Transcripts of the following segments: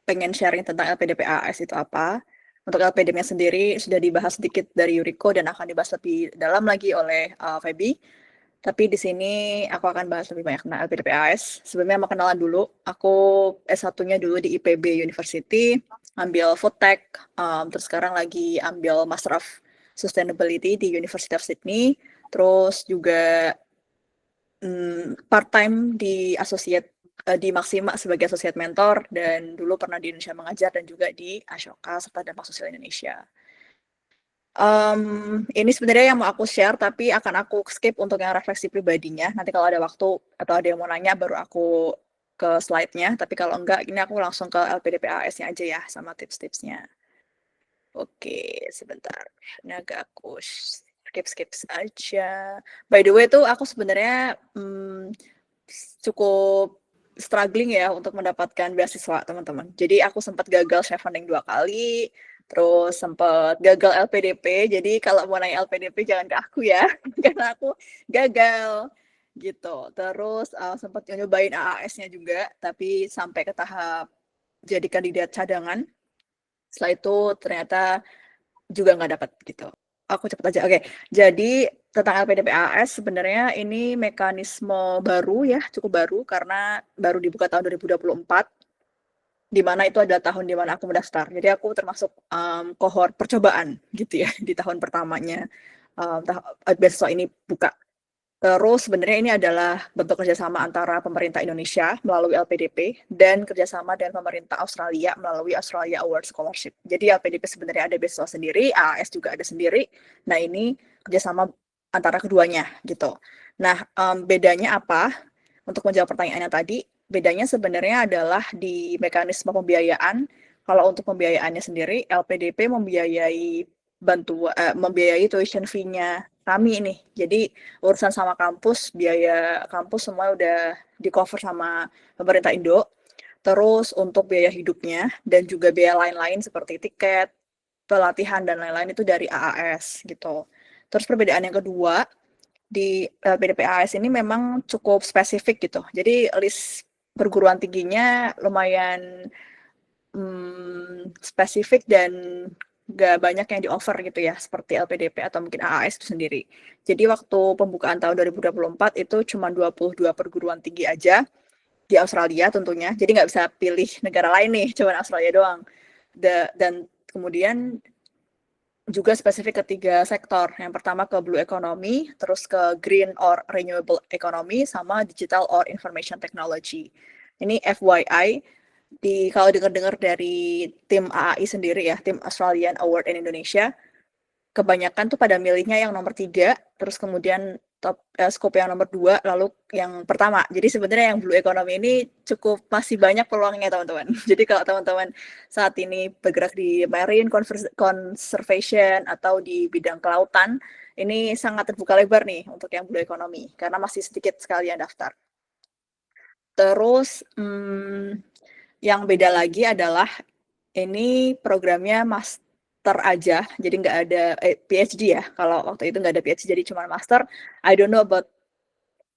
pengen sharing tentang LPDP-AAS itu apa. Untuk LPDP-nya sendiri sudah dibahas sedikit dari Yuriko dan akan dibahas lebih dalam lagi oleh Feby. Tapi di sini aku akan bahas lebih banyak tentang LPDP-AAS. Sebelumnya mau kenalan dulu. Aku S1-nya dulu di IPB University, ambil Food Tech, terus sekarang lagi ambil Master of Sustainability di University of Sydney. Terus juga part-time di associate di Maxima sebagai associate mentor, dan dulu pernah di Indonesia mengajar dan juga di Ashoka serta Dampak Sosial Indonesia. Ini sebenarnya yang mau aku share, tapi akan aku skip untuk yang refleksi pribadinya. Nanti kalau ada waktu atau ada yang mau nanya, baru aku ke slide-nya. Tapi kalau enggak, ini aku langsung ke LPDP-AAS-nya aja ya, sama tips-tipsnya. Oke, sebentar. Ini agak aku skip aja. By the way tuh aku sebenarnya cukup struggling ya untuk mendapatkan beasiswa, teman-teman. Jadi aku sempat gagal share funding 2 kali, terus sempat gagal LPDP. Jadi kalau mau naik LPDP jangan ke aku ya, karena aku gagal gitu. Terus sempat nyobain AAS-nya juga, tapi sampai ke tahap jadi kandidat cadangan. Setelah itu ternyata juga nggak dapat gitu. Aku cepet aja. Oke, jadi tentang LPDP-AAS sebenarnya ini mekanisme baru ya, cukup baru karena baru dibuka tahun 2024, di mana itu adalah tahun di mana aku mendaftar. Jadi aku termasuk kohort percobaan gitu ya di tahun pertamanya beasiswa ini buka. Terus sebenarnya ini adalah bentuk kerjasama antara pemerintah Indonesia melalui LPDP dan kerjasama dengan pemerintah Australia melalui Australia Award Scholarship. Jadi LPDP sebenarnya ada beasiswa sendiri, AAS juga ada sendiri. Nah ini kerjasama antara keduanya gitu. Nah bedanya apa? Untuk menjawab pertanyaannya tadi, bedanya sebenarnya adalah di mekanisme pembiayaan. Kalau untuk pembiayaannya sendiri, LPDP membiayai membiayai tuition fee-nya kami nih. Jadi urusan sama kampus, biaya kampus semua udah di-cover sama pemerintah Indo. Terus untuk biaya hidupnya dan juga biaya lain-lain seperti tiket, pelatihan dan lain-lain itu dari AAS gitu. Terus perbedaan yang kedua, di LPDP-AAS ini memang cukup spesifik gitu. Jadi list perguruan tingginya lumayan spesifik dan nggak banyak yang di-offer gitu ya, seperti LPDP atau mungkin AAS itu sendiri. Jadi waktu pembukaan tahun 2024 itu cuma 22 perguruan tinggi aja di Australia tentunya. Jadi nggak bisa pilih negara lain nih, cuma Australia doang. Dan kemudian juga spesifik ke 3 sektor. Yang pertama ke blue economy, terus ke green or renewable economy, sama digital or information technology. Ini FYI, kalau dengar-dengar dari tim AAI sendiri ya, tim Australian Award in Indonesia, kebanyakan tuh pada milihnya yang nomor 3, terus kemudian scope yang nomor 2, lalu yang pertama. Jadi sebenarnya yang blue economy ini cukup masih banyak peluangnya teman-teman. Jadi kalau teman-teman saat ini bergerak di marine conservation atau di bidang kelautan, ini sangat terbuka lebar nih untuk yang blue economy, karena masih sedikit sekali yang daftar. Terus yang beda lagi adalah ini programnya master aja, jadi nggak ada PhD ya. Kalau waktu itu nggak ada PhD, jadi cuma master. I don't know about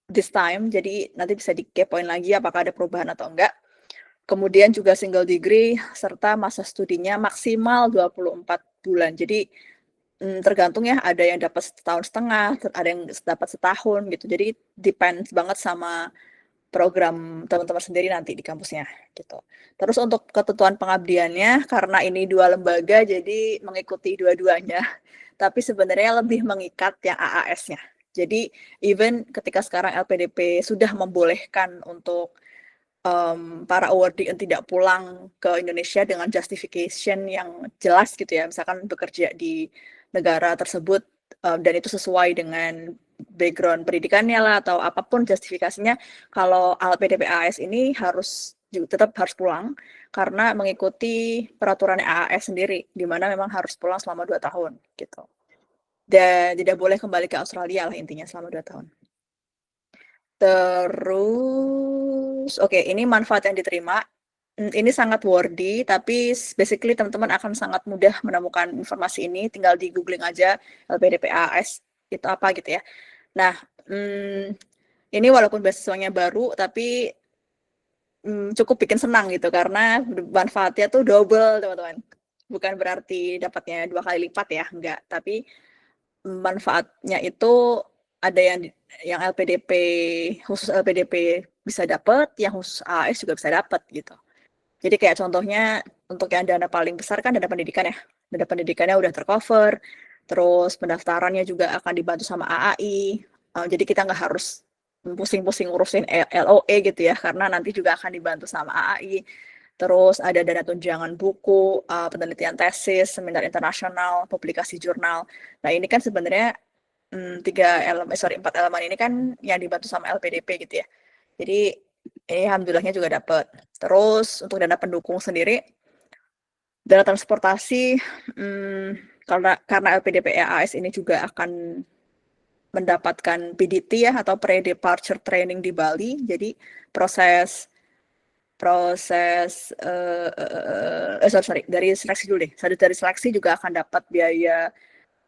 this time, jadi nanti bisa dikepoin lagi apakah ada perubahan atau enggak. Kemudian juga single degree, serta masa studinya maksimal 24 bulan. Jadi tergantung ya, ada yang dapat setahun setengah, ada yang dapat setahun gitu. Jadi depends banget sama program teman-teman sendiri nanti di kampusnya gitu. Terus untuk ketentuan pengabdiannya, karena ini 2 lembaga jadi mengikuti dua-duanya, tapi sebenarnya lebih mengikat yang AAS-nya. Jadi even ketika sekarang LPDP sudah membolehkan untuk para awardee yang tidak pulang ke Indonesia dengan justification yang jelas gitu ya, misalkan bekerja di negara tersebut dan itu sesuai dengan background pendidikannya lah atau apapun justifikasinya, kalau LPDP-AAS ini tetap harus pulang karena mengikuti peraturan AAS sendiri, di mana memang harus pulang selama 2 tahun gitu. Dan tidak boleh kembali ke Australia lah intinya selama 2 tahun. Terus, oke, ini manfaat yang diterima. Ini sangat wordy, tapi basically teman-teman akan sangat mudah menemukan informasi ini. Tinggal di googling aja LPDP-AAS itu apa gitu ya. Nah, ini walaupun beasiswanya baru, tapi cukup bikin senang gitu karena manfaatnya tuh double, teman-teman. Bukan berarti dapatnya 2 kali lipat ya, enggak, tapi manfaatnya itu ada yang LPDP, khusus LPDP bisa dapat, yang khusus AAS juga bisa dapat gitu. Jadi kayak contohnya untuk yang dana paling besar kan dana pendidikan ya. Dana pendidikannya udah tercover, terus pendaftarannya juga akan dibantu sama AAI. Jadi kita nggak harus pusing-pusing ngurusin LOE gitu ya, karena nanti juga akan dibantu sama AAI. Terus ada dana tunjangan buku, penelitian tesis, seminar internasional, publikasi jurnal. Nah ini kan sebenarnya 4 elemen ini kan yang dibantu sama LPDP gitu ya. Jadi alhamdulillahnya juga dapat. Terus untuk dana pendukung sendiri, dana transportasi, karena LPDP EAS ini juga akan mendapatkan PDT ya atau pre-departure training di Bali. Jadi proses dari seleksi dulu deh. Dari seleksi juga akan dapat biaya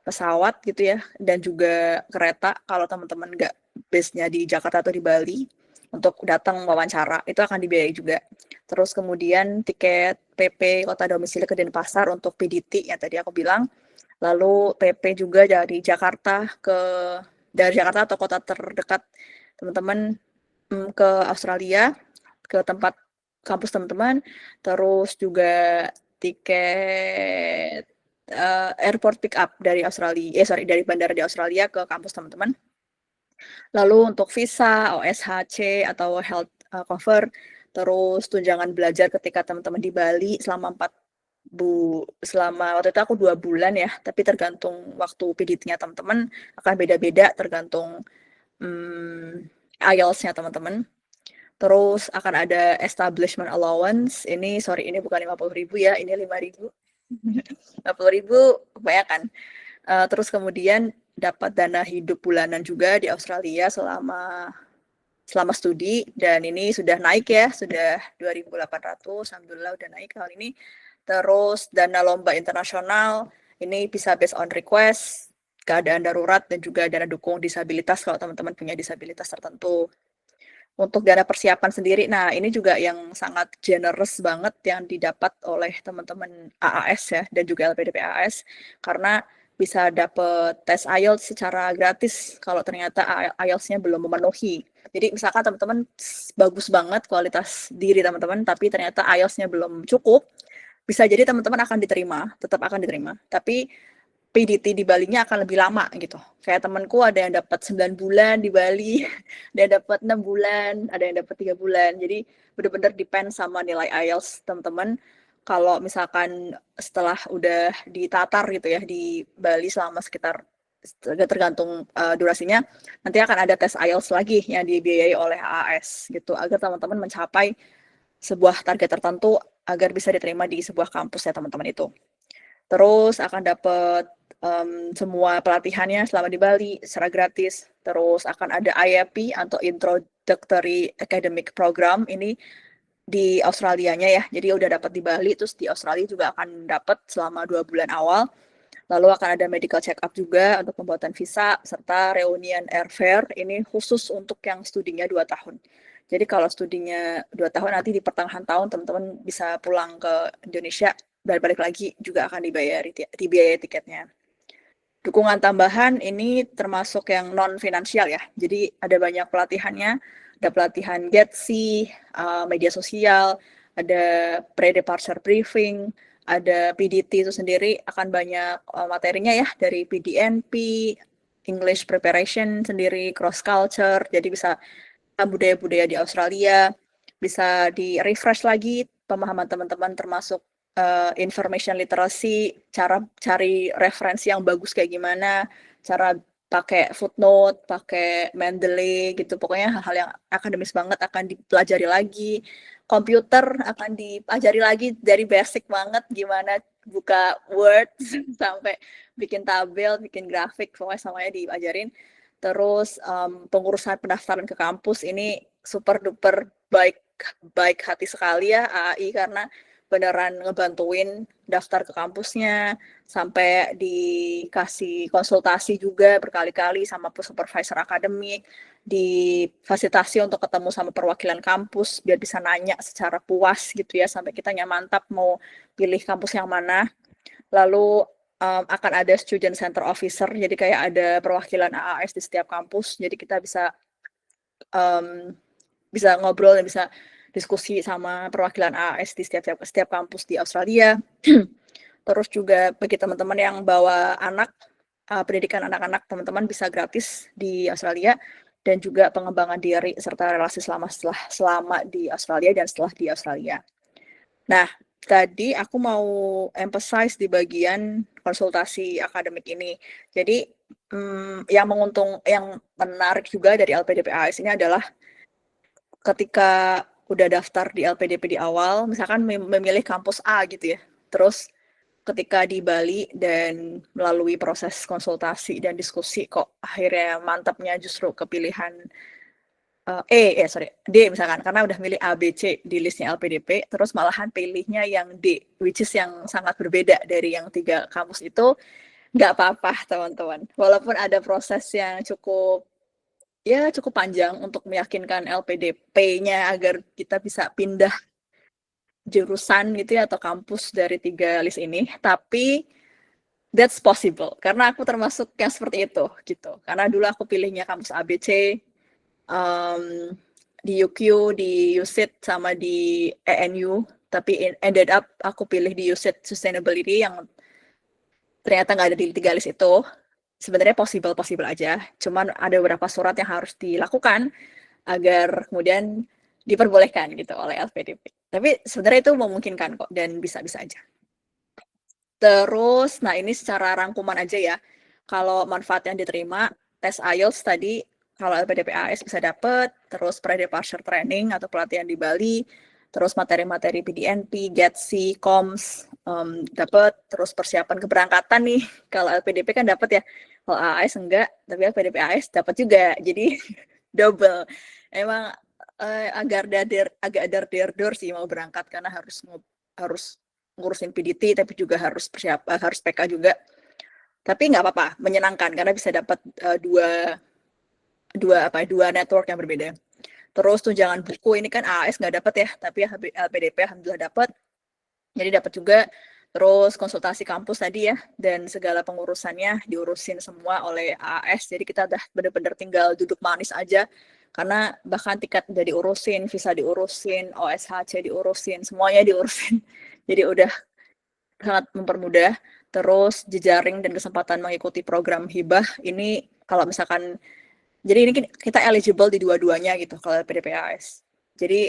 pesawat gitu ya dan juga kereta kalau teman-teman nggak base-nya di Jakarta atau di Bali untuk datang wawancara itu akan dibiayai juga. Terus kemudian tiket PP kota domisili ke Denpasar untuk PDT yang tadi aku bilang. Lalu PP juga dari Jakarta atau kota terdekat teman-teman ke Australia ke tempat kampus teman-teman, terus juga tiket airport pick up dari dari bandara di Australia ke kampus teman-teman. Lalu untuk visa, OSHC atau health cover, terus tunjangan belajar ketika teman-teman di Bali selama waktu itu aku 2 bulan ya, tapi tergantung waktu PDT-nya teman-teman akan beda-beda tergantung IELTS-nya teman-teman. Terus akan ada establishment allowance. Ini bukan 50.000 ya, ini 5.000. 50.000 kebanyakan. Terus kemudian dapat dana hidup bulanan juga di Australia selama studi dan ini sudah naik ya, sudah 2.800, alhamdulillah udah naik kali ini. Terus dana lomba internasional ini bisa based on request, keadaan darurat dan juga dana dukung disabilitas kalau teman-teman punya disabilitas tertentu. Untuk dana persiapan sendiri, nah ini juga yang sangat generous banget yang didapat oleh teman-teman AAS ya dan juga LPDP AAS karena bisa dapat tes IELTS secara gratis kalau ternyata IELTS-nya belum memenuhi. Jadi misalkan teman-teman bagus banget kualitas diri teman-teman tapi ternyata IELTS-nya belum cukup, bisa jadi teman-teman akan diterima, tetap akan diterima. Tapi PDT di Balinya akan lebih lama gitu. Kayak temanku ada yang dapat 9 bulan di Bali, ada yang dapat 6 bulan, ada yang dapat 3 bulan. Jadi benar-benar depend sama nilai IELTS teman-teman. Kalau misalkan setelah udah ditatar gitu ya di Bali selama sekitar tergantung durasinya, nanti akan ada tes IELTS lagi yang dibiayai oleh AAS gitu agar teman-teman mencapai sebuah target tertentu agar bisa diterima di sebuah kampus ya teman-teman itu. Terus akan dapat semua pelatihannya selama di Bali secara gratis. Terus akan ada IAP atau Introductory Academic Program ini di Australianya ya. Jadi udah dapat di Bali, terus di Australia juga akan dapat selama 2 bulan awal. Lalu akan ada medical check up juga untuk pembuatan visa, serta reunion airfare. Ini khusus untuk yang studinya 2 tahun. Jadi kalau studinya 2 tahun, nanti di pertengahan tahun teman-teman bisa pulang ke Indonesia, dan balik lagi juga akan dibiayai tiketnya. Dukungan tambahan ini termasuk yang non-finansial ya. Jadi ada banyak pelatihannya, ada pelatihan GETSI, media sosial, ada pre-departure briefing, ada PDT itu sendiri akan banyak materinya ya dari PDNP, English preparation sendiri, cross culture, jadi bisa budaya-budaya di Australia, bisa di-refresh lagi pemahaman teman-teman termasuk information literacy, cara cari referensi yang bagus kayak gimana, cara pakai footnote, pakai Mendeley gitu, pokoknya hal-hal yang akademis banget akan dipelajari lagi. Komputer akan dipelajari lagi dari basic banget gimana buka Word sampai bikin tabel, bikin grafik, pokoknya semuanya diajarin. Terus pengurusan pendaftaran ke kampus ini super duper baik hati sekali ya AAI karena beneran ngebantuin daftar ke kampusnya, sampai dikasih konsultasi juga berkali-kali sama supervisor akademik, difasilitasi untuk ketemu sama perwakilan kampus biar bisa nanya secara puas gitu ya, sampai kitanya mantap mau pilih kampus yang mana. Lalu akan ada student center officer, jadi kayak ada perwakilan AAS di setiap kampus, jadi kita bisa ngobrol dan bisa diskusi sama perwakilan AAS di setiap kampus di Australia. Terus juga bagi teman-teman yang bawa anak, pendidikan anak-anak, teman-teman bisa gratis di Australia, dan juga pengembangan diri serta relasi selama di Australia dan setelah di Australia. Nah, tadi aku mau emphasize di bagian konsultasi akademik ini. Jadi, yang menarik juga dari LPDP AS ini adalah ketika udah daftar di LPDP di awal, misalkan memilih kampus A gitu ya, terus ketika di Bali dan melalui proses konsultasi dan diskusi kok akhirnya mantapnya justru kepilihan D misalkan, karena udah milih A, B, C di listnya LPDP, terus malahan pilihnya yang D, which is yang sangat berbeda dari yang 3 kampus itu, nggak apa-apa teman-teman. Walaupun ada proses yang cukup panjang untuk meyakinkan LPDP-nya agar kita bisa pindah jurusan gitu ya atau kampus dari 3 list ini, tapi that's possible karena aku termasuk yang seperti itu gitu. Karena dulu aku pilihnya kampus ABC, di UQ, di USIT sama di ENU, tapi ended up aku pilih di USIT Sustainability yang ternyata nggak ada di 3 list itu. Sebenarnya possible aja, cuman ada beberapa surat yang harus dilakukan agar kemudian diperbolehkan gitu oleh LPDP. Tapi sebenarnya itu memungkinkan kok dan bisa-bisa aja. Terus, nah ini secara rangkuman aja ya. Kalau manfaat yang diterima, tes IELTS tadi kalau LPDP AS bisa dapat, terus pre-departure training atau pelatihan di Bali, terus materi-materi PDNP, GETC, COMS dapat, terus persiapan keberangkatan nih. Kalau LPDP kan dapat ya. Kalau AS enggak, tapi LPDP AS dapat juga. Jadi double. Emang agak dar-der sih mau berangkat karena harus ngurusin PDT tapi juga harus PK juga. Tapi nggak apa-apa, menyenangkan karena bisa dapat dua network yang berbeda. Terus tunjangan buku ini kan AS nggak dapat ya, tapi LPDP alhamdulillah dapat. Jadi dapat juga. Terus konsultasi kampus tadi ya, dan segala pengurusannya diurusin semua oleh AS. Jadi kita udah benar-benar tinggal duduk manis aja. Karena bahkan tiket udah diurusin, visa diurusin, OSHC diurusin, semuanya diurusin. Jadi udah sangat mempermudah. Terus jejaring dan kesempatan mengikuti program hibah ini kalau misalkan, jadi ini kita eligible di dua-duanya gitu kalau LPDP-AS. Jadi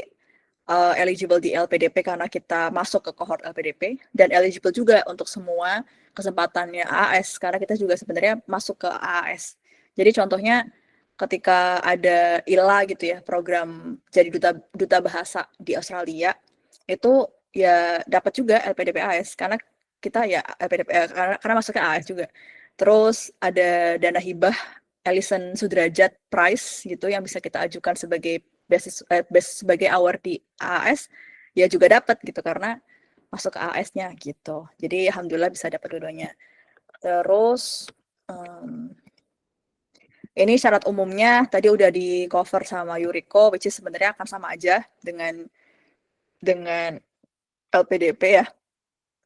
eligible di LPDP karena kita masuk ke cohort LPDP, dan eligible juga untuk semua kesempatannya AS karena kita juga sebenarnya masuk ke AS. Jadi contohnya ketika ada ILA gitu ya, program jadi duta bahasa di Australia, itu ya dapat juga LPDP AS karena kita ya LPDP karena masuknya AS juga. Terus ada dana hibah Ellison Sudrajat Prize gitu yang bisa kita ajukan sebagai sebagai award di AS, ya juga dapat gitu karena masuk ke AS-nya gitu. Jadi alhamdulillah bisa dapat dua-duanya. Terus ini syarat umumnya tadi udah di cover sama Yuriko, which is sebenarnya akan sama aja dengan LPDP ya.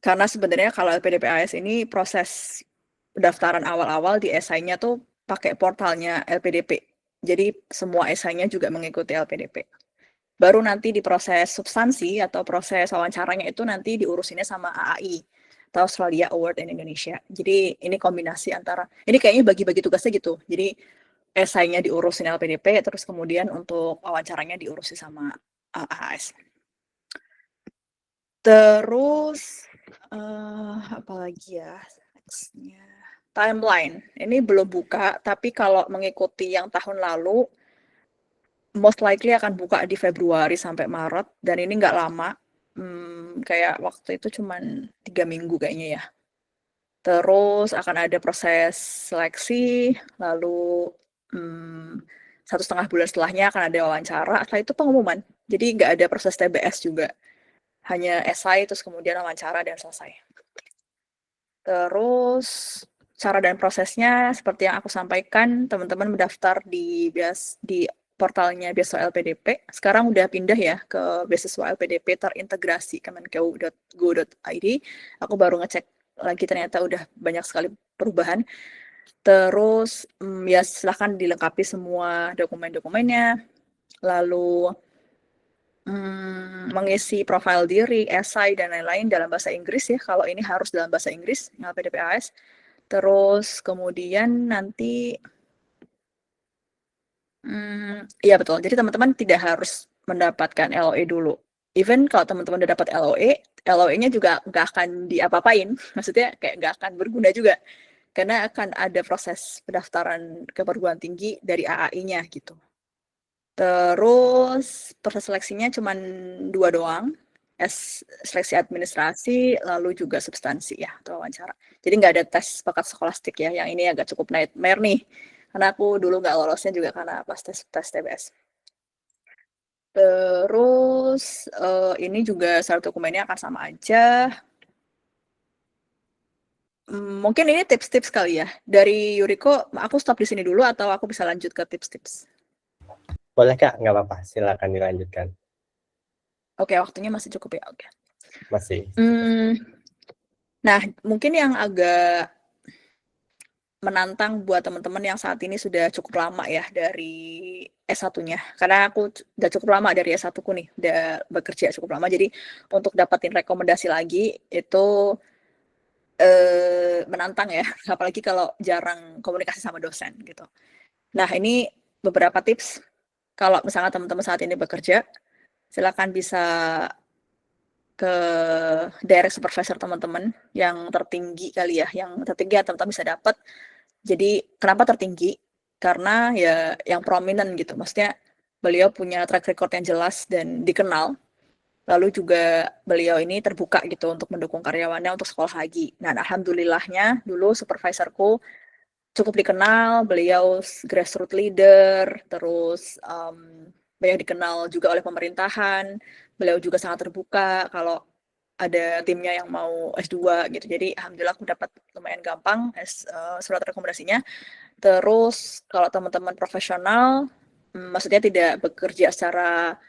Karena sebenarnya kalau LPDP AS ini proses pendaftaran awal-awal di esainya tuh pakai portalnya LPDP. Jadi semua esainya juga mengikuti LPDP. Baru nanti di proses substansi atau proses wawancaranya itu nanti diurusinnya sama AAI atau Australia Award in Indonesia. Jadi ini kombinasi antara, ini kayaknya bagi-bagi tugasnya gitu. Jadi esainya diurusin LPDP, terus kemudian untuk wawancaranya diurusin sama AAS. Terus apalagi ya nextnya, timeline. Ini belum buka, tapi kalau mengikuti yang tahun lalu, most likely akan buka di Februari sampai Maret, dan ini nggak lama. Kayak waktu itu cuman 3 minggu kayaknya ya. Terus akan ada proses seleksi, lalu 1,5 bulan setelahnya akan ada wawancara, setelah itu pengumuman. Jadi nggak ada proses TBS juga. hanya esai terus kemudian wawancara dan selesai. Terus cara dan prosesnya seperti yang aku sampaikan, teman-teman mendaftar di portalnya beasiswa LPDP. Sekarang udah pindah ya ke beasiswa LPDP terintegrasi kemenkeu.go.id. Aku baru ngecek lagi, ternyata udah banyak sekali perubahan. Terus ya silahkan dilengkapi semua dokumen-dokumennya, lalu mengisi profil diri, esai, dan lain-lain dalam bahasa Inggris ya, kalau ini harus dalam bahasa Inggris, LPDP-AS. Terus kemudian nanti, iya betul, jadi teman-teman tidak harus mendapatkan LOE dulu. Even kalau teman-teman udah dapat LOE-nya juga nggak akan diapa-apain, maksudnya kayak nggak akan berguna juga, karena akan ada proses pendaftaran ke perguruan tinggi dari AAI-nya gitu. Terus proses seleksinya cuma 2 doang, seleksi administrasi, lalu juga substansi ya, atau wawancara. Jadi nggak ada tes bakat skolastik ya, yang ini agak cukup nightmare nih, karena aku dulu nggak lolosnya juga karena pas tes TBS. Terus ini juga syarat dokumennya akan sama aja. Mungkin ini tips-tips kali ya. Dari Yuriko, aku stop di sini dulu atau aku bisa lanjut ke tips-tips? Boleh Kak, nggak apa-apa, silakan dilanjutkan. Oke, waktunya masih cukup ya, oke. Masih. Nah, mungkin yang agak menantang buat teman-teman yang saat ini sudah cukup lama ya dari S1-nya. Karena aku udah cukup lama dari S1-ku nih, udah bekerja cukup lama. Jadi untuk dapatin rekomendasi lagi itu menantang ya, apalagi kalau jarang komunikasi sama dosen gitu. Nah, ini beberapa tips kalau misalnya teman-teman saat ini bekerja, silakan bisa ke direct supervisor teman-teman yang tertinggi kali ya, yang tertinggi ya teman-teman bisa dapat. Jadi kenapa tertinggi? Karena ya yang prominent gitu, maksudnya beliau punya track record yang jelas dan dikenal. Lalu juga beliau ini terbuka gitu untuk mendukung karyawannya untuk sekolah lagi. Nah, alhamdulillahnya dulu supervisorku cukup dikenal, beliau grassroots leader, terus banyak dikenal juga oleh pemerintahan. Beliau juga sangat terbuka kalau ada timnya yang mau S2 gitu. Jadi alhamdulillah aku dapat lumayan gampang surat rekomendasinya. Terus kalau teman-teman profesional, maksudnya tidak bekerja secara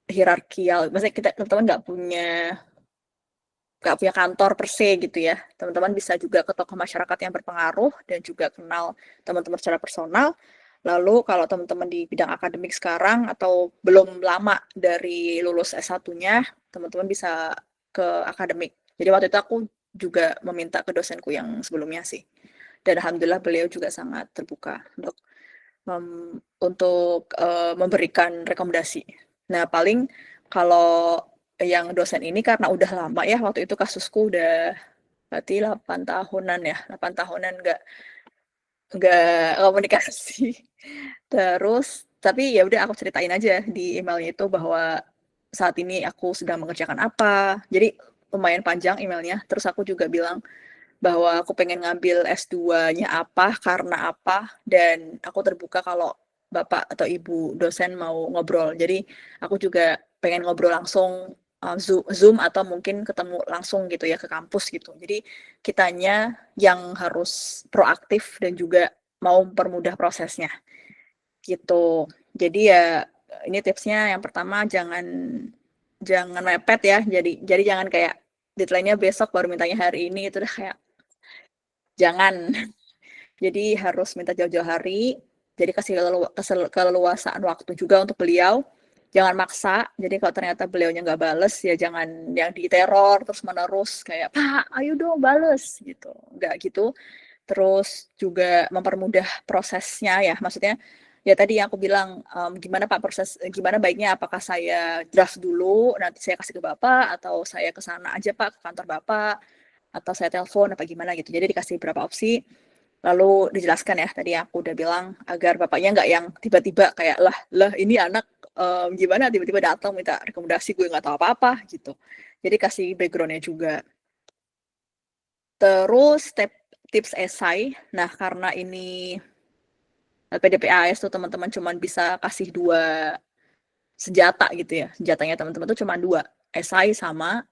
hierarkial, maksudnya kita teman-teman nggak punya kantor per se gitu ya. Teman-teman bisa juga ke tokoh masyarakat yang berpengaruh dan juga kenal teman-teman secara personal. Lalu kalau teman-teman di bidang akademik sekarang atau belum lama dari lulus S1-nya, teman-teman bisa ke akademik. Jadi waktu itu aku juga meminta ke dosenku yang sebelumnya sih. Dan alhamdulillah beliau juga sangat terbuka untuk memberikan rekomendasi. Nah, paling kalau yang dosen ini karena udah lama ya, waktu itu kasusku udah berarti 8 tahunan ya, 8 tahunan nggak komunikasi. Terus tapi ya udah aku ceritain aja di emailnya itu bahwa saat ini aku sedang mengerjakan apa. Jadi lumayan panjang emailnya. Terus aku juga bilang bahwa aku pengen ngambil S2-nya apa, karena apa, dan aku terbuka kalau Bapak atau Ibu dosen mau ngobrol. Jadi aku juga pengen ngobrol langsung Zoom atau mungkin ketemu langsung gitu ya ke kampus gitu. Jadi kitanya yang harus proaktif dan juga mau mempermudah prosesnya gitu. Jadi ya ini tipsnya yang pertama jangan mepet ya. Jadi jangan kayak deadline-nya besok baru mintanya hari ini, itu udah kayak jangan. Jadi harus minta jauh-jauh hari, jadi kasih keleluasaan waktu juga untuk beliau. Jangan maksa, jadi kalau ternyata beliaunya nggak bales, ya jangan yang diteror terus-menerus, kayak, "Pak, ayo dong bales," gitu. Nggak gitu. Terus juga mempermudah prosesnya ya, maksudnya ya tadi yang aku bilang, gimana Pak gimana baiknya, apakah saya draft dulu, nanti saya kasih ke Bapak, atau saya ke sana aja Pak, ke kantor Bapak, atau saya telepon, apa gimana gitu. Jadi dikasih beberapa opsi. Lalu dijelaskan ya, tadi aku udah bilang agar bapaknya nggak yang tiba-tiba kayak, lah ini anak gimana tiba-tiba datang minta rekomendasi, gue nggak tahu apa-apa gitu. Jadi kasih background-nya juga. Terus tips esai, nah karena ini LPDP-AS tuh teman-teman cuma bisa kasih 2 senjata gitu ya, senjatanya teman-teman tuh cuma 2, esai sama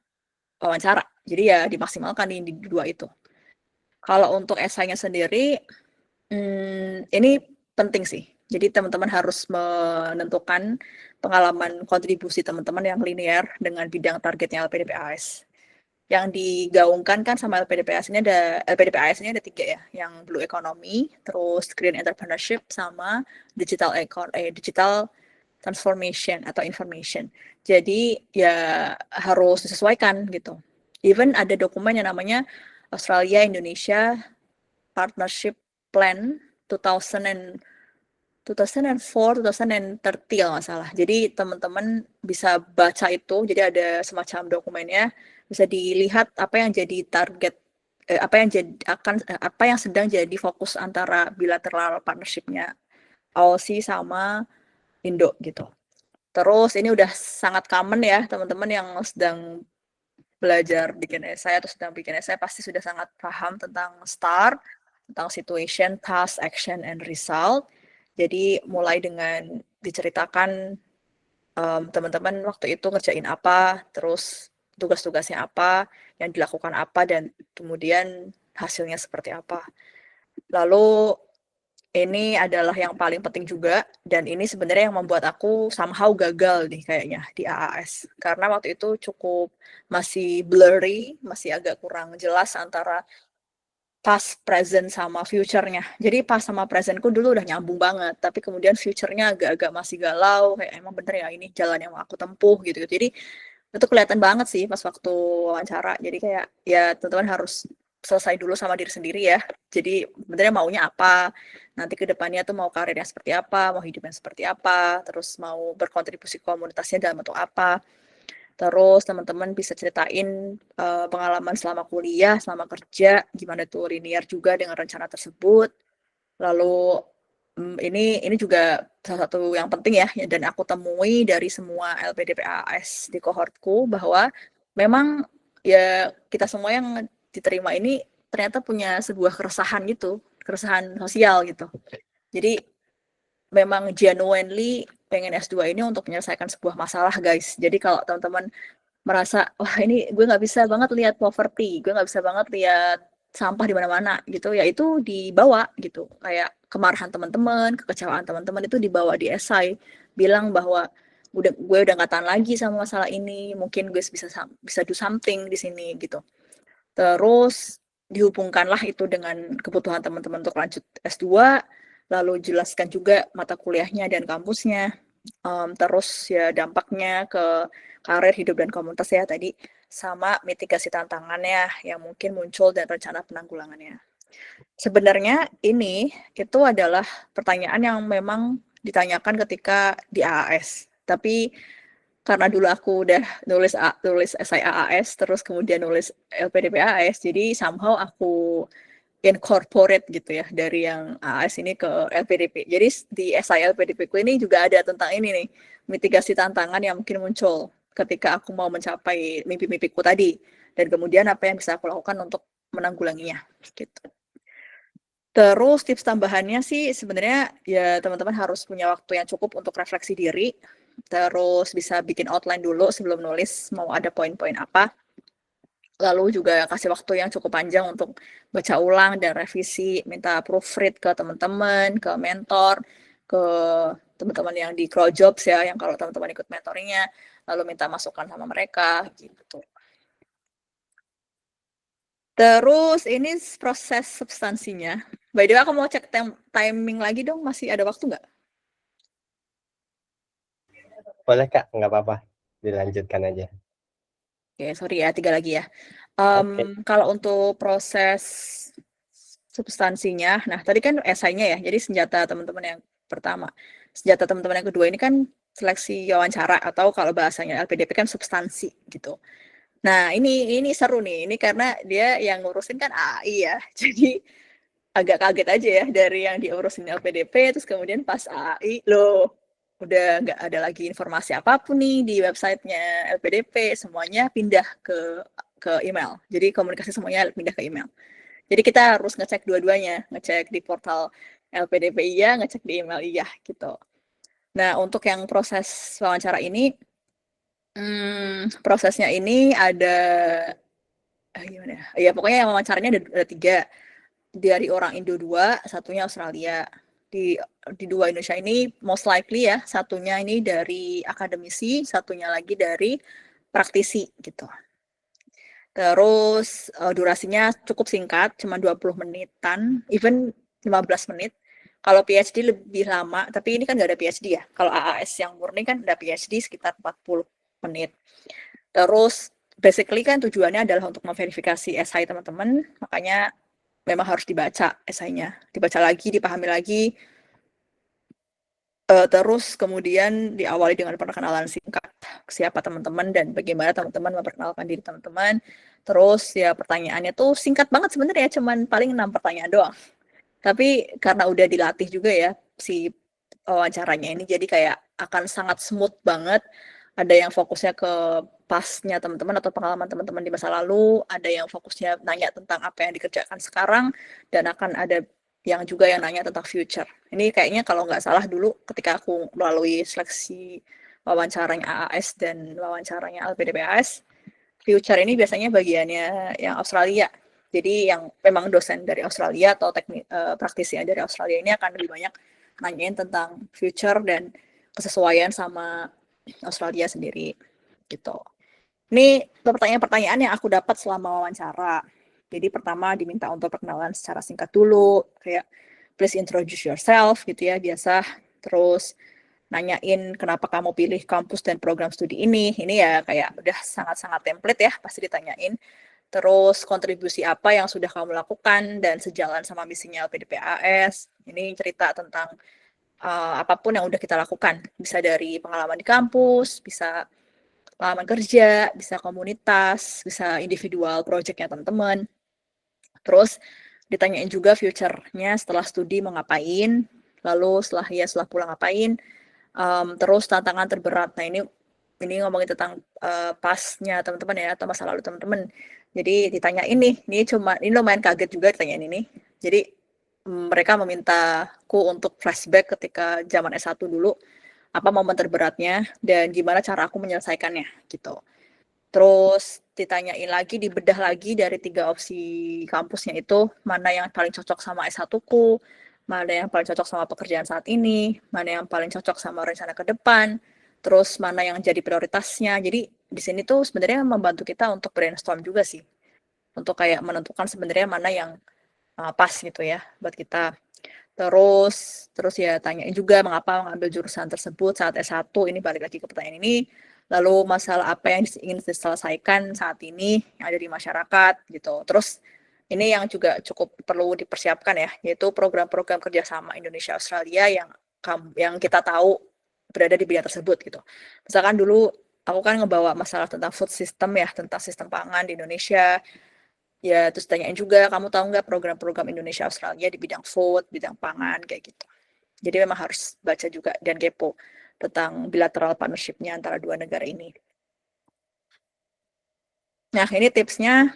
wawancara. Jadi ya dimaksimalkan di dua itu. Kalau untuk esainya sendiri, ini penting sih. Jadi teman-teman harus menentukan pengalaman kontribusi teman-teman yang linear dengan bidang targetnya LPDP-AS. Yang digaungkan kan sama LPDP-AS ini ada 3 ya, yang Blue Economy, terus Green Entrepreneurship, sama Digital Transformation atau Information. Jadi ya harus disesuaikan gitu. Even ada dokumen yang namanya Australia Indonesia Partnership Plan 2004, 2030 kalau nggak salah. Jadi teman-teman bisa baca itu, jadi ada semacam dokumennya, bisa dilihat apa yang jadi target, apa yang sedang jadi fokus antara bilateral partnership-nya Aussie sama Indo gitu. Terus ini udah sangat common ya, teman-teman yang sedang belajar bikin esai atau sedang bikin esai pasti sudah sangat paham tentang STAR, tentang situation, task, action, and result. Jadi mulai dengan diceritakan teman-teman waktu itu ngerjain apa, terus tugas-tugasnya apa, yang dilakukan apa, dan kemudian hasilnya seperti apa. Lalu ini adalah yang paling penting juga, dan ini sebenarnya yang membuat aku somehow gagal nih kayaknya di AAS. Karena waktu itu cukup masih blurry, masih agak kurang jelas antara past, present, sama future-nya. Jadi past sama present-ku dulu udah nyambung banget, tapi kemudian future-nya agak-agak masih galau, kayak emang bener ya ini jalan yang mau aku tempuh gitu. Jadi itu kelihatan banget sih pas waktu wawancara. Jadi kayak ya teman-teman harus selesai dulu sama diri sendiri ya. Jadi sebenarnya maunya apa, nanti ke depannya tuh mau karirnya seperti apa, mau hidupnya seperti apa, terus mau berkontribusi ke komunitasnya dalam bentuk apa. Terus teman-teman bisa ceritain pengalaman selama kuliah, selama kerja, gimana tuh linear juga dengan rencana tersebut. Lalu ini juga salah satu yang penting ya, dan aku temui dari semua LPDP-AS di kohortku bahwa memang ya kita semua yang diterima ini ternyata punya sebuah keresahan gitu, keresahan sosial gitu. Jadi memang genuinely pengen S2 ini untuk menyelesaikan sebuah masalah guys. Jadi kalau teman-teman merasa wah ini gue nggak bisa banget lihat poverty, gue nggak bisa banget lihat sampah di mana-mana gitu, ya itu dibawa gitu, kayak kemarahan teman-teman, kekecewaan teman-teman itu dibawa di esai, bilang bahwa gue udah nggak tahan lagi sama masalah ini, mungkin gue bisa do something di sini gitu. Terus dihubungkanlah itu dengan kebutuhan teman-teman untuk lanjut S2, lalu jelaskan juga mata kuliahnya dan kampusnya, terus ya dampaknya ke karir, hidup, dan komunitas ya tadi, sama mitigasi tantangannya yang mungkin muncul dan rencana penanggulangannya. Sebenarnya ini itu adalah pertanyaan yang memang ditanyakan ketika di AAS, tapi karena dulu aku udah nulis esai AAS, terus kemudian nulis LPDP AAS, jadi somehow aku incorporate gitu ya dari yang AAS ini ke LPDP. Jadi di esai LPDP ku ini juga ada tentang ini nih, mitigasi tantangan yang mungkin muncul ketika aku mau mencapai mimpi-mimpiku tadi, dan kemudian apa yang bisa aku lakukan untuk menanggulanginya gitu. Terus tips tambahannya sih sebenarnya ya teman-teman harus punya waktu yang cukup untuk refleksi diri, terus bisa bikin outline dulu sebelum nulis mau ada poin-poin apa. Lalu juga kasih waktu yang cukup panjang untuk baca ulang dan revisi, minta proofread ke teman-teman, ke mentor, ke teman-teman yang di Crowdjobs ya, yang kalau teman-teman ikut mentoringnya, lalu minta masukan sama mereka gitu. Terus ini proses substansinya. By the way, aku mau cek timing lagi dong, masih ada waktu nggak? Boleh Kak, nggak apa-apa. Dilanjutkan aja. Oke, sorry ya, 3 lagi ya. Oke. Kalau untuk proses substansinya, nah tadi kan esainya ya, jadi senjata teman-teman yang pertama. Senjata teman-teman yang kedua ini kan seleksi wawancara, atau kalau bahasanya LPDP kan substansi gitu. Nah ini seru nih, ini karena dia yang ngurusin kan AI ya, jadi agak kaget aja ya dari yang diurusin LPDP, terus kemudian pas AI, loh udah nggak ada lagi informasi apapun nih di websitenya LPDP, semuanya pindah ke email. Jadi komunikasi semuanya pindah ke email. Jadi kita harus ngecek dua-duanya, ngecek di portal LPDP iya, ngecek di email iya gitu. Nah untuk yang proses wawancara ini, Prosesnya ini ada gimana ya? Ya pokoknya yang wawancaranya ada 3. Dari orang Indo 2, satunya Australia. Di 2 Indonesia ini most likely ya, satunya ini dari akademisi, satunya lagi dari praktisi gitu. Terus durasinya cukup singkat, cuma 20 menitan, even 15 menit. Kalau PhD lebih lama, tapi ini kan nggak ada PhD ya. Kalau AAS yang murni kan ada PhD sekitar 40 menit. Terus basically kan tujuannya adalah untuk memverifikasi esai teman-teman, makanya memang harus dibaca esainya, dibaca lagi, dipahami lagi. Terus kemudian diawali dengan perkenalan singkat, siapa teman-teman dan bagaimana teman-teman memperkenalkan diri teman-teman. Terus ya pertanyaannya tuh singkat banget sebenarnya, cuman paling 6 pertanyaan doang. Tapi karena udah dilatih juga ya si wawancaranya ini, jadi kayak akan sangat smooth banget. Ada yang fokusnya ke pasnya teman-teman atau pengalaman teman-teman di masa lalu, ada yang fokusnya nanya tentang apa yang dikerjakan sekarang, dan akan ada yang juga yang nanya tentang future. Ini kayaknya kalau nggak salah dulu ketika aku melalui seleksi wawancaranya AAS dan wawancaranya LPDPAS, future ini biasanya bagiannya yang Australia. Jadi yang memang dosen dari Australia atau praktisi dari Australia ini akan lebih banyak nanyain tentang future dan kesesuaian sama Australia sendiri gitu. Ini pertanyaan-pertanyaan yang aku dapat selama wawancara. Jadi pertama diminta untuk perkenalan secara singkat dulu, kayak please introduce yourself gitu ya, biasa. Terus nanyain kenapa kamu pilih kampus dan program studi ini. Ini ya kayak udah sangat-sangat template ya, pasti ditanyain. Terus kontribusi apa yang sudah kamu lakukan dan sejalan sama misinya LPDPAS. Ini cerita tentang apapun yang udah kita lakukan. Bisa dari pengalaman di kampus, bisa pengalaman kerja, bisa komunitas, bisa individual project-nya teman-teman. Terus ditanyain juga future-nya setelah studi mau ngapain, lalu setelah pulang ngapain, terus tantangan terberat. Nah ini ngomongin tentang pasnya teman-teman ya, atau masa lalu teman-teman. Jadi ditanyain nih, ini lumayan kaget juga ditanyain ini. Jadi mereka memintaku untuk flashback ketika zaman S1 dulu, apa momen terberatnya dan gimana cara aku menyelesaikannya gitu. Terus ditanyain lagi, dibedah lagi dari 3 opsi kampusnya itu, mana yang paling cocok sama S1-ku, mana yang paling cocok sama pekerjaan saat ini, mana yang paling cocok sama rencana ke depan, terus mana yang jadi prioritasnya. Jadi di sini tuh sebenarnya membantu kita untuk brainstorm juga sih, untuk kayak menentukan sebenarnya mana yang pas gitu ya buat kita. Terus ya tanyain juga mengapa mengambil jurusan tersebut saat S1, ini balik lagi ke pertanyaan ini. Lalu masalah apa yang ingin diselesaikan saat ini yang ada di masyarakat gitu. Terus ini yang juga cukup perlu dipersiapkan ya, yaitu program-program kerjasama Indonesia Australia yang kita tahu berada di bidang tersebut gitu. Misalkan dulu aku kan ngebawa masalah tentang food system ya, tentang sistem pangan di Indonesia. Ya, terus tanyain juga, kamu tahu nggak program-program Indonesia Australia di bidang food, bidang pangan, kayak gitu. Jadi memang harus baca juga dan kepo tentang bilateral partnership-nya antara 2 negara ini. Nah, ini tipsnya,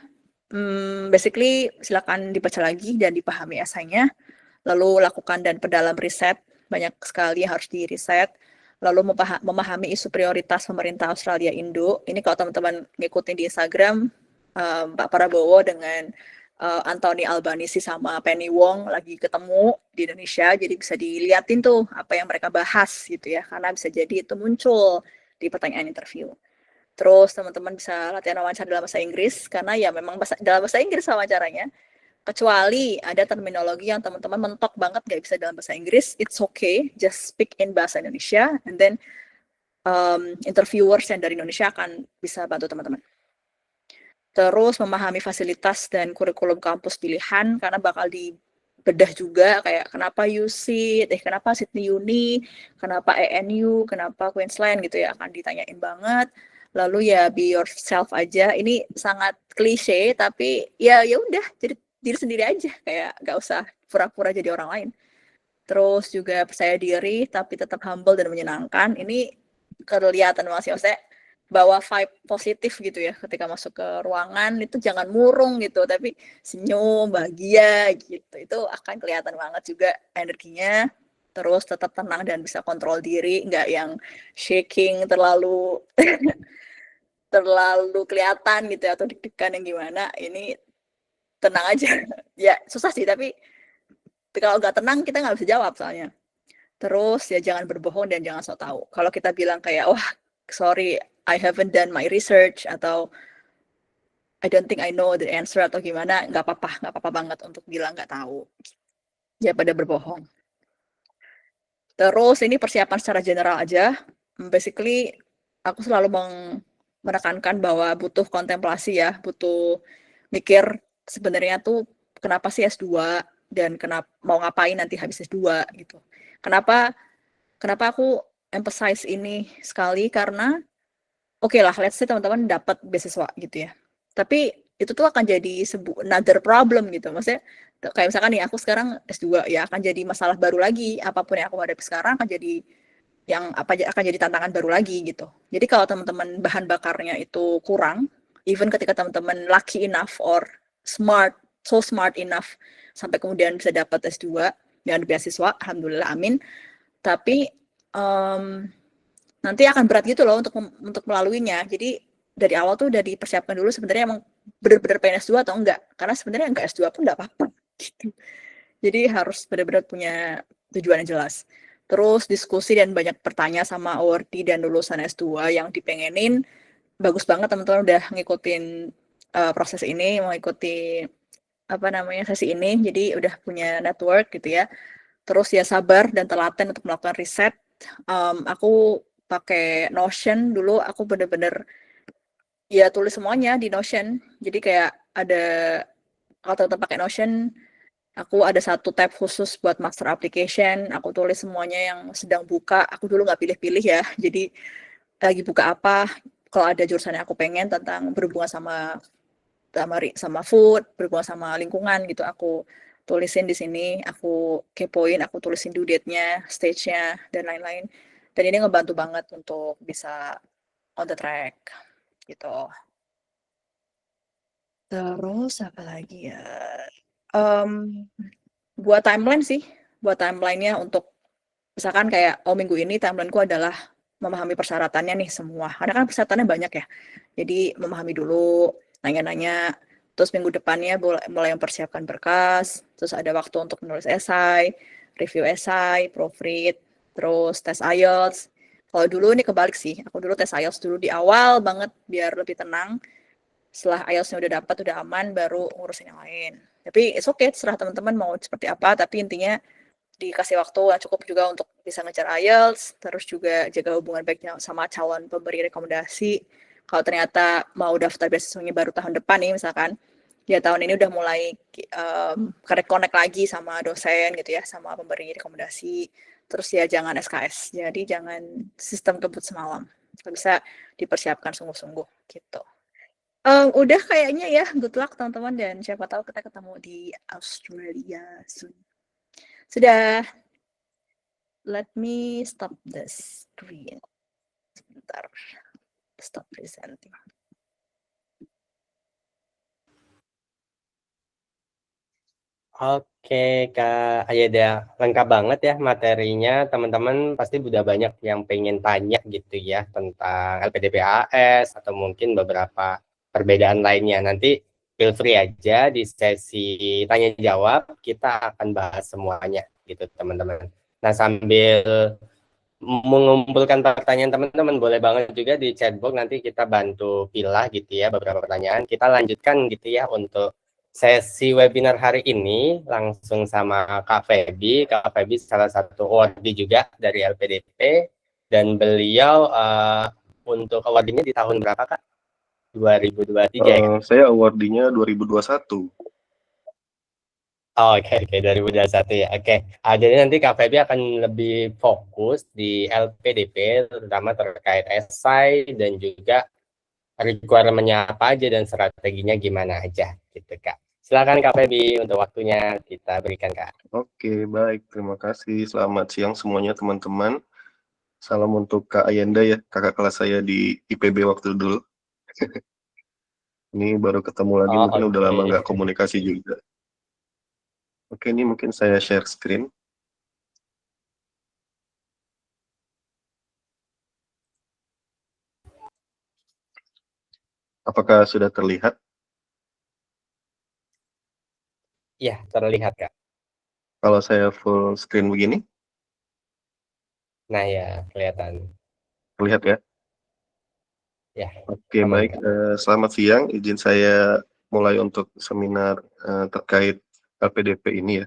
basically silakan dibaca lagi dan dipahami esainya, lalu lakukan dan perdalam riset, banyak sekali yang harus di-riset, lalu memahami isu prioritas pemerintah Australia Indo. Ini kalau teman-teman ngikutin di Instagram, Pak Prabowo dengan Anthony Albanese sama Penny Wong lagi ketemu di Indonesia, jadi bisa dilihatin tuh apa yang mereka bahas gitu ya, karena bisa jadi itu muncul di pertanyaan interview. Terus teman-teman bisa latihan wawancara dalam bahasa Inggris, karena ya memang dalam bahasa Inggris wawancaranya, kecuali ada terminologi yang teman-teman mentok banget gak bisa dalam bahasa Inggris, it's okay, just speak in bahasa Indonesia, and then interviewers yang dari Indonesia akan bisa bantu teman-teman. Terus memahami fasilitas dan kurikulum kampus pilihan, karena bakal dibedah juga kayak kenapa USyd, kenapa Sydney Uni, kenapa ENU, kenapa Queensland gitu ya, akan ditanyain banget. Lalu ya be yourself aja. Ini sangat klise tapi ya udah jadi diri sendiri aja, kayak gak usah pura-pura jadi orang lain. Terus juga percaya diri tapi tetap humble dan menyenangkan. Ini kelihatan masih maksudnya bawa vibe positif gitu ya ketika masuk ke ruangan, itu jangan murung gitu, tapi senyum, bahagia gitu. Itu akan kelihatan banget juga energinya. Terus tetap tenang dan bisa kontrol diri, nggak yang shaking terlalu terlalu kelihatan gitu ya, atau deg-degan yang gimana, ini tenang aja. Ya susah sih, tapi kalau nggak tenang kita nggak bisa jawab soalnya. Terus ya jangan berbohong dan jangan sok tahu. Kalau kita bilang kayak, wah sorry, I haven't done my research, atau I don't think I know the answer, atau gimana, nggak apa-apa banget untuk bilang nggak tahu. Ya pada berbohong. Terus ini persiapan secara general aja. Basically, aku selalu menekankan bahwa butuh kontemplasi ya, butuh mikir sebenarnya tuh kenapa sih S2, dan kenapa mau ngapain nanti habis S2 gitu. Kenapa aku emphasize ini sekali, karena oke lah, let's say teman-teman dapat beasiswa gitu ya. Tapi itu tuh akan jadi another problem gitu. Maksudnya kayak misalkan nih aku sekarang S2 ya, akan jadi masalah baru lagi. Apapun yang aku hadapi sekarang akan jadi akan jadi tantangan baru lagi gitu. Jadi kalau teman-teman bahan bakarnya itu kurang, even ketika teman-teman lucky enough or so smart enough sampai kemudian bisa dapat S2 dengan beasiswa, alhamdulillah, amin. Tapi nanti akan berat gitu loh untuk melaluinya. Jadi dari awal tuh udah dipersiapkan dulu sebenarnya emang benar-benar pengen S2 atau enggak. Karena sebenarnya enggak S2 pun enggak apa-apa gitu. Jadi harus benar-benar punya tujuan yang jelas. Terus diskusi dan banyak bertanya sama awardee dan lulusan S2 yang dipengenin. Bagus banget teman-teman udah ngikutin proses ini, mengikuti sesi ini. Jadi udah punya network gitu ya. Terus ya sabar dan telaten untuk melakukan riset. Aku pakai Notion dulu, aku bener-bener ya tulis semuanya di Notion. Jadi kayak ada, kalau teman-teman pakai Notion, aku ada satu tab khusus buat master application. Aku tulis semuanya yang sedang buka. Aku dulu nggak pilih-pilih ya. Jadi lagi buka apa, kalau ada jurusan yang aku pengen tentang berhubungan sama food, berhubungan sama lingkungan gitu, aku tulisin di sini, aku kepoin, aku tulisin due date-nya, stage-nya, dan lain-lain. Dan ini ngebantu banget untuk bisa on the track gitu. Terus apa lagi ya? Buat timeline sih, buat timeline-nya untuk misalkan kayak, oh minggu ini timeline-ku adalah memahami persyaratannya nih semua. Karena kan persyaratannya banyak ya. Jadi memahami dulu, nanya-nanya, terus minggu depannya mulai mempersiapkan berkas, terus ada waktu untuk menulis esai, review esai, proofread, terus tes IELTS. Kalau dulu ini kebalik sih, aku dulu tes IELTS dulu di awal banget biar lebih tenang. Setelah IELTS-nya udah dapat, udah aman, baru ngurusin yang lain. Tapi it's okay, terserah teman-teman mau seperti apa, tapi intinya dikasih waktu yang cukup juga untuk bisa ngejar IELTS, terus juga jaga hubungan baiknya sama calon pemberi rekomendasi. Kalau ternyata mau daftar beasiswanya baru tahun depan nih misalkan, ya tahun ini udah mulai connect lagi sama dosen gitu ya, sama pemberi rekomendasi. Terus ya jangan SKS, jadi jangan sistem kebut semalam. Kalau bisa dipersiapkan sungguh-sungguh gitu. Udah kayaknya ya, good luck teman-teman, dan siapa tahu kita ketemu di Australia soon. Sudah. Let me stop the screen. Sebentar. Stop presenting. Oke, Kak Ayada, lengkap banget ya materinya. Teman-teman pasti udah banyak yang pengen tanya gitu ya tentang LPDP AS atau mungkin beberapa perbedaan lainnya. Nanti feel free aja di sesi tanya jawab, kita akan bahas semuanya gitu teman-teman. Nah, sambil mengumpulkan pertanyaan teman-teman, boleh banget juga di chatbox, nanti kita bantu pilah gitu ya beberapa pertanyaan. Kita lanjutkan gitu ya untuk sesi webinar hari ini langsung sama Kak Feby. Kak Feby salah satu awardee juga dari LPDP, dan beliau untuk awardingnya di tahun berapa Kak? 2023 ya? Saya awardingnya 2021. Oh, oke, 2021 ya. Oke. Jadi nanti Kak Feby akan lebih fokus di LPDP, terutama terkait esai dan juga requirement-nya apa aja dan strateginya gimana aja gitu Kak. Silakan Kak Feby untuk waktunya kita berikan Kak. Oke, baik. Terima kasih. Selamat siang semuanya teman-teman. Salam untuk Kak Ayanda ya, kakak kelas saya di IPB waktu dulu. Ini baru ketemu lagi, Oh, mungkin udah lama nggak oke. komunikasi juga. Oke, ini mungkin saya share screen. Apakah sudah terlihat? Iya, terlihat, Kak. Kalau saya full screen begini, Nah ya, kelihatan. terlihat ya? Ya, Oke, aman, baik. Kak. Selamat siang. Izin saya mulai untuk seminar terkait LPDP ini ya.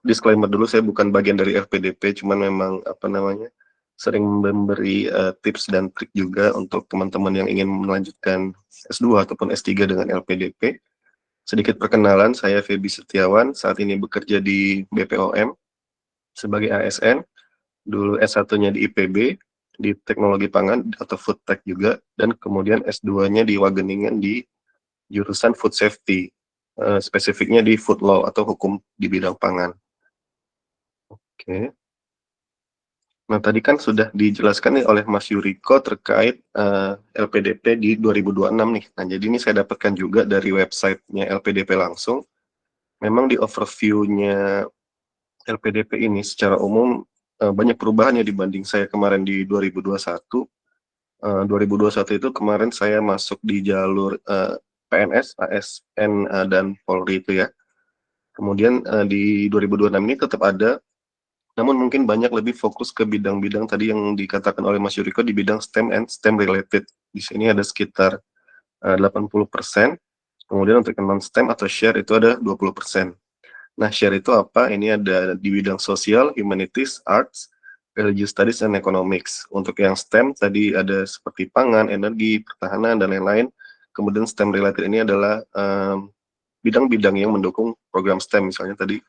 Disclaimer dulu, saya bukan bagian dari LPDP, cuman memang apa namanya sering memberi tips dan trik juga untuk teman-teman yang ingin melanjutkan S2 ataupun S3 dengan LPDP. Sedikit perkenalan, saya Feby Setiawan, saat ini bekerja di BPOM sebagai ASN, dulu S1-nya di IPB, di Teknologi Pangan atau Food Tech juga, dan kemudian S2-nya di Wageningen di jurusan Food Safety, spesifiknya di Food Law atau hukum di bidang pangan. Oke. Nah, tadi kan sudah dijelaskan nih oleh Mas Yuriko terkait LPDP di 2026 nih. Nah, jadi ini saya dapatkan juga dari websitenya LPDP langsung. Memang di overview-nya LPDP ini secara umum banyak perubahan ya dibanding saya kemarin di 2021. 2021 itu kemarin saya masuk di jalur PNS, ASN, dan Polri itu ya. Kemudian di 2026 ini tetap ada, namun mungkin banyak lebih fokus ke bidang-bidang tadi yang dikatakan oleh Mas Yuriko di bidang STEM and STEM related. Di sini ada sekitar 80%, kemudian untuk non-STEM atau share itu ada 20%. Nah, share itu apa? Ini ada di bidang sosial, humanities, arts, religious studies, and economics. Untuk yang STEM tadi ada seperti pangan, energi, pertahanan, dan lain-lain. Kemudian STEM related ini adalah bidang-bidang yang mendukung program STEM, misalnya tadi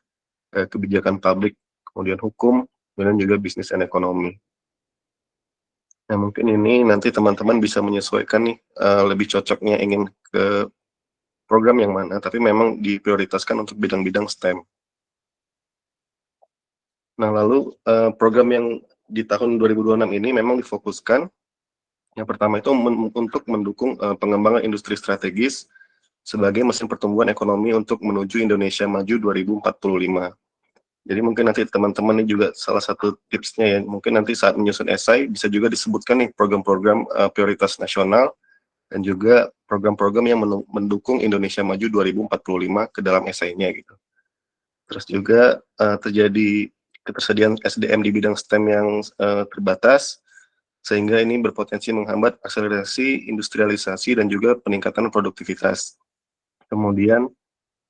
kebijakan publik, kemudian hukum, kemudian juga bisnis dan ekonomi. Nah, mungkin ini nanti teman-teman bisa menyesuaikan nih, lebih cocoknya ingin ke program yang mana, tapi memang diprioritaskan untuk bidang-bidang STEM. Nah, lalu program yang di tahun 2026 ini memang difokuskan, yang pertama itu untuk mendukung pengembangan industri strategis sebagai mesin pertumbuhan ekonomi untuk menuju Indonesia Maju 2045. Jadi mungkin nanti teman-teman ini juga salah satu tipsnya ya, mungkin nanti saat menyusun esai bisa juga disebutkan nih program-program prioritas nasional dan juga program-program yang mendukung Indonesia Maju 2045 ke dalam esainya gitu. Terus juga terjadi ketersediaan SDM di bidang STEM yang terbatas, sehingga ini berpotensi menghambat akselerasi industrialisasi dan juga peningkatan produktivitas. Kemudian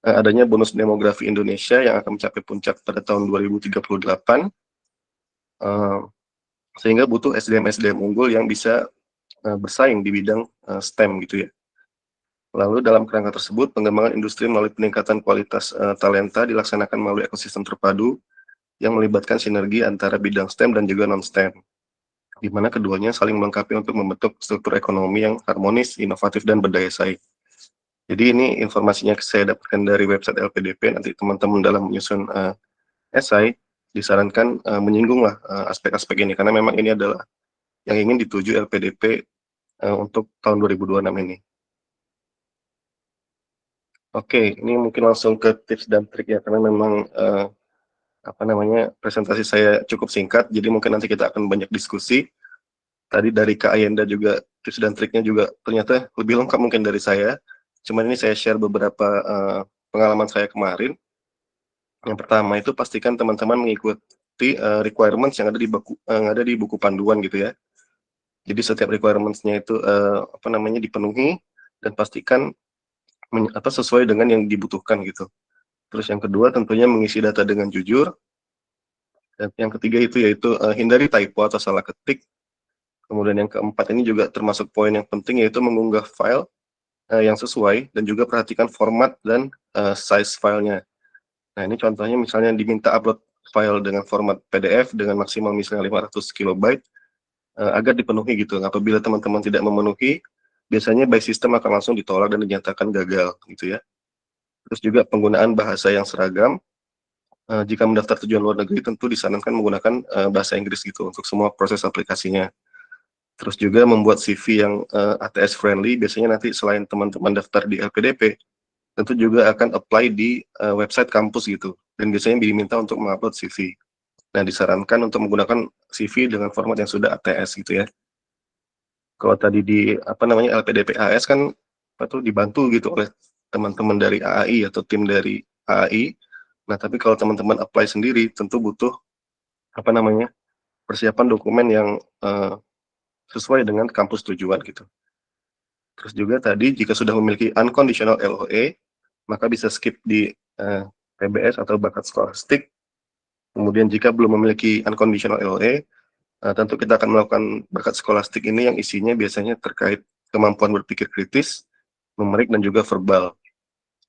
adanya bonus demografi Indonesia yang akan mencapai puncak pada tahun 2038, sehingga butuh SDM-SDM unggul yang bisa bersaing di bidang STEM gitu ya. Lalu dalam kerangka tersebut, pengembangan industri melalui peningkatan kualitas talenta dilaksanakan melalui ekosistem terpadu yang melibatkan sinergi antara bidang STEM dan juga non-STEM, di mana keduanya saling melengkapi untuk membentuk struktur ekonomi yang harmonis, inovatif, dan berdaya saing. Jadi ini informasinya saya dapatkan dari website LPDP, nanti teman-teman dalam menyusun esai disarankan menyinggunglah aspek-aspek ini, karena memang ini adalah yang ingin dituju LPDP untuk tahun 2026 ini. Oke, ini mungkin langsung ke tips dan trik ya, karena memang apa namanya presentasi saya cukup singkat, jadi mungkin nanti kita akan banyak diskusi. Tadi dari Kak Ayenda juga tips dan triknya juga ternyata lebih lengkap mungkin dari saya. Cuman ini saya share beberapa pengalaman saya kemarin. Yang pertama itu pastikan teman-teman mengikuti requirements yang ada di buku panduan gitu ya. Jadi setiap requirements-nya itu apa namanya dipenuhi dan pastikan sesuai dengan yang dibutuhkan gitu. Terus yang kedua tentunya mengisi data dengan jujur. Dan yang ketiga itu yaitu hindari typo atau salah ketik. Kemudian yang keempat ini juga termasuk poin yang penting yaitu mengunggah file yang sesuai dan juga perhatikan format dan size filenya. Nah, ini contohnya misalnya diminta upload file dengan format PDF dengan maksimal misalnya 500 KB agar dipenuhi gitu. Apabila teman-teman tidak memenuhi, biasanya by system akan langsung ditolak dan dinyatakan gagal gitu ya. Terus juga penggunaan bahasa yang seragam. Jika mendaftar tujuan luar negeri tentu disarankan menggunakan bahasa Inggris gitu untuk semua proses aplikasinya. Terus juga membuat CV yang ATS friendly, biasanya nanti selain teman-teman daftar di LPDP, tentu juga akan apply di website kampus gitu. Dan biasanya diminta untuk mengupload CV. Nah, disarankan untuk menggunakan CV dengan format yang sudah ATS gitu ya. Kalau tadi di LPDP AS kan dibantu gitu oleh teman-teman dari AAI atau tim dari AAI. Nah, tapi kalau teman-teman apply sendiri tentu butuh persiapan dokumen yang sesuai dengan kampus tujuan gitu. Terus juga tadi jika sudah memiliki unconditional LOA, maka bisa skip di PBS atau bakat skolastik. Kemudian jika belum memiliki unconditional LOA, tentu kita akan melakukan bakat skolastik ini yang isinya biasanya terkait kemampuan berpikir kritis, numerik, dan juga verbal.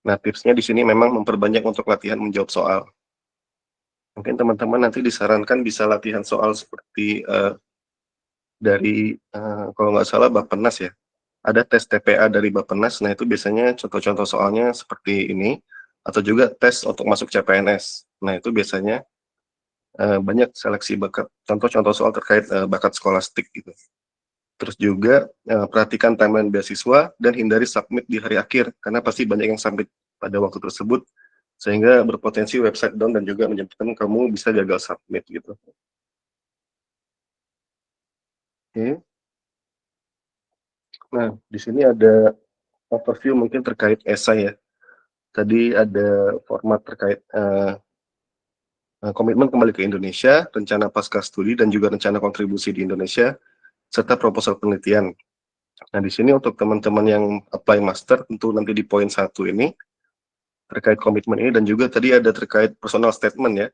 Nah, tipsnya di sini memang memperbanyak untuk latihan menjawab soal. Mungkin teman-teman nanti disarankan bisa latihan soal seperti dari kalau nggak salah Bappenas ya. Ada tes TPA dari Bappenas, nah itu biasanya contoh-contoh soalnya seperti ini, atau juga tes untuk masuk CPNS. Nah itu biasanya banyak seleksi bakat, contoh-contoh soal terkait bakat skolastik gitu. Terus juga perhatikan timeline beasiswa dan hindari submit di hari akhir, karena pasti banyak yang submit pada waktu tersebut, sehingga berpotensi website down dan juga menyebabkan kamu bisa gagal submit gitu. Oke. Nah, di sini ada overview mungkin terkait esai ya. Tadi ada format terkait komitmen kembali ke Indonesia, rencana pasca studi, dan juga rencana kontribusi di Indonesia, serta proposal penelitian. Nah, di sini untuk teman-teman yang apply master, tentu nanti di poin 1 ini, terkait komitmen ini, dan juga tadi ada terkait personal statement ya.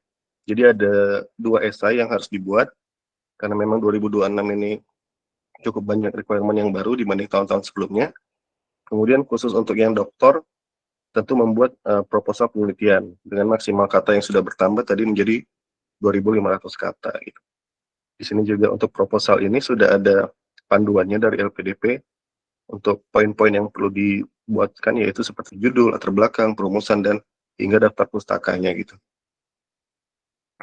Jadi ada 2 esai yang harus dibuat, karena memang 2026 ini cukup banyak requirement yang baru dibanding tahun-tahun sebelumnya. Kemudian khusus untuk yang doktor, tentu membuat proposal penelitian dengan maksimal kata yang sudah bertambah tadi menjadi 2.500 kata gitu. Di sini juga untuk proposal ini sudah ada panduannya dari LPDP untuk poin-poin yang perlu dibuatkan, yaitu seperti judul, latar belakang, perumusan, dan hingga daftar pustakanya gitu.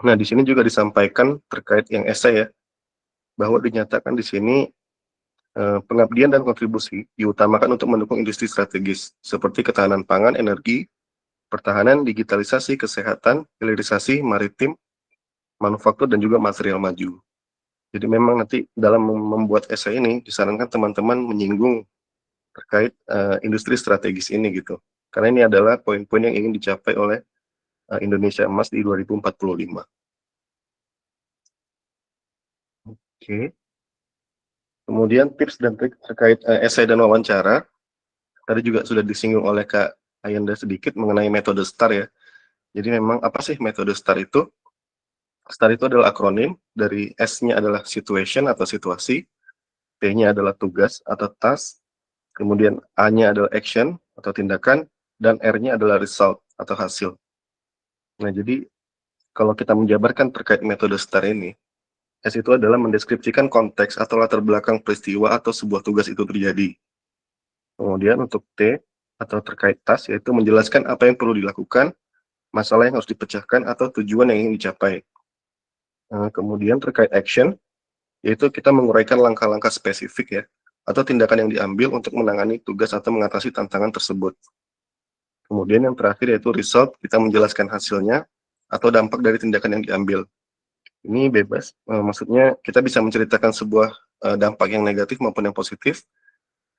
Nah, di sini juga disampaikan terkait yang esai ya, bahwa dinyatakan di sini pengabdian dan kontribusi diutamakan untuk mendukung industri strategis seperti ketahanan pangan, energi, pertahanan, digitalisasi, kesehatan, hilirisasi, maritim, manufaktur, dan juga material maju. Jadi memang nanti dalam membuat esai ini disarankan teman-teman menyinggung terkait industri strategis ini gitu. Karena ini adalah poin-poin yang ingin dicapai oleh Indonesia Emas di 2045. Oke. Kemudian tips dan trik terkait esai dan wawancara. Tadi juga sudah disinggung oleh Kak Ayanda sedikit mengenai metode STAR ya. Jadi memang apa sih metode STAR itu? STAR itu adalah akronim dari S-nya adalah situation atau situasi, T-nya adalah tugas atau task, kemudian A-nya adalah action atau tindakan, dan R-nya adalah result atau hasil. Nah, jadi kalau kita menjabarkan terkait metode STAR ini, S itu adalah mendeskripsikan konteks atau latar belakang peristiwa atau sebuah tugas itu terjadi. Kemudian untuk T atau terkait task, yaitu menjelaskan apa yang perlu dilakukan, masalah yang harus dipecahkan, atau tujuan yang ingin dicapai. Kemudian terkait action, yaitu kita menguraikan langkah-langkah spesifik ya, atau tindakan yang diambil untuk menangani tugas atau mengatasi tantangan tersebut. Kemudian yang terakhir yaitu result, kita menjelaskan hasilnya atau dampak dari tindakan yang diambil. Ini bebas, maksudnya kita bisa menceritakan sebuah dampak yang negatif maupun yang positif,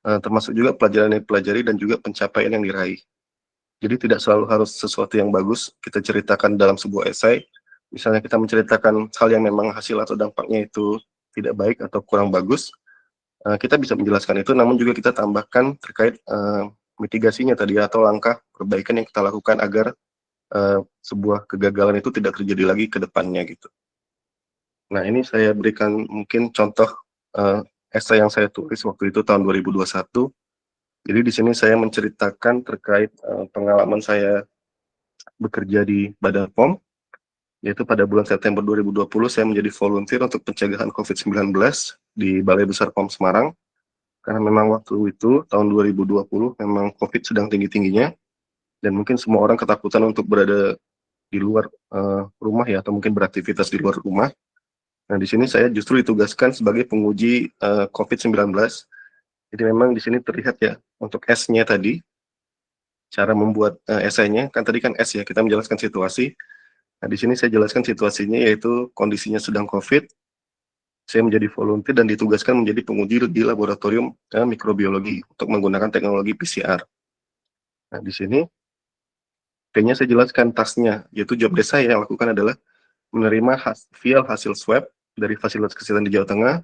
termasuk juga pelajaran yang dipelajari dan juga pencapaian yang diraih. Jadi tidak selalu harus sesuatu yang bagus kita ceritakan dalam sebuah esai. Misalnya kita menceritakan hal yang memang hasil atau dampaknya itu tidak baik atau kurang bagus, kita bisa menjelaskan itu, namun juga kita tambahkan terkait mitigasinya tadi atau langkah perbaikan yang kita lakukan agar sebuah kegagalan itu tidak terjadi lagi ke depannya gitu. Nah, ini saya berikan mungkin contoh esai yang saya tulis waktu itu tahun 2021. Jadi di sini saya menceritakan terkait pengalaman saya bekerja di Badan POM, yaitu pada bulan September 2020 saya menjadi volunteer untuk pencegahan COVID-19 di Balai Besar POM Semarang. Karena memang waktu itu tahun 2020 memang COVID sedang tinggi-tingginya, dan mungkin semua orang ketakutan untuk berada di luar rumah ya, atau mungkin beraktivitas di luar rumah. Nah, di sini saya justru ditugaskan sebagai penguji COVID-19. Jadi memang di sini terlihat ya, untuk S-nya tadi, cara membuat esainya, kan tadi kan S ya, kita menjelaskan situasi. Nah, di sini saya jelaskan situasinya, yaitu kondisinya sedang COVID, saya menjadi volunteer dan ditugaskan menjadi penguji di laboratorium mikrobiologi untuk menggunakan teknologi PCR. Nah, di sini kayaknya saya jelaskan tasnya, yaitu job desk saya yang lakukan adalah menerima vial hasil swab dari fasilitas kesehatan di Jawa Tengah,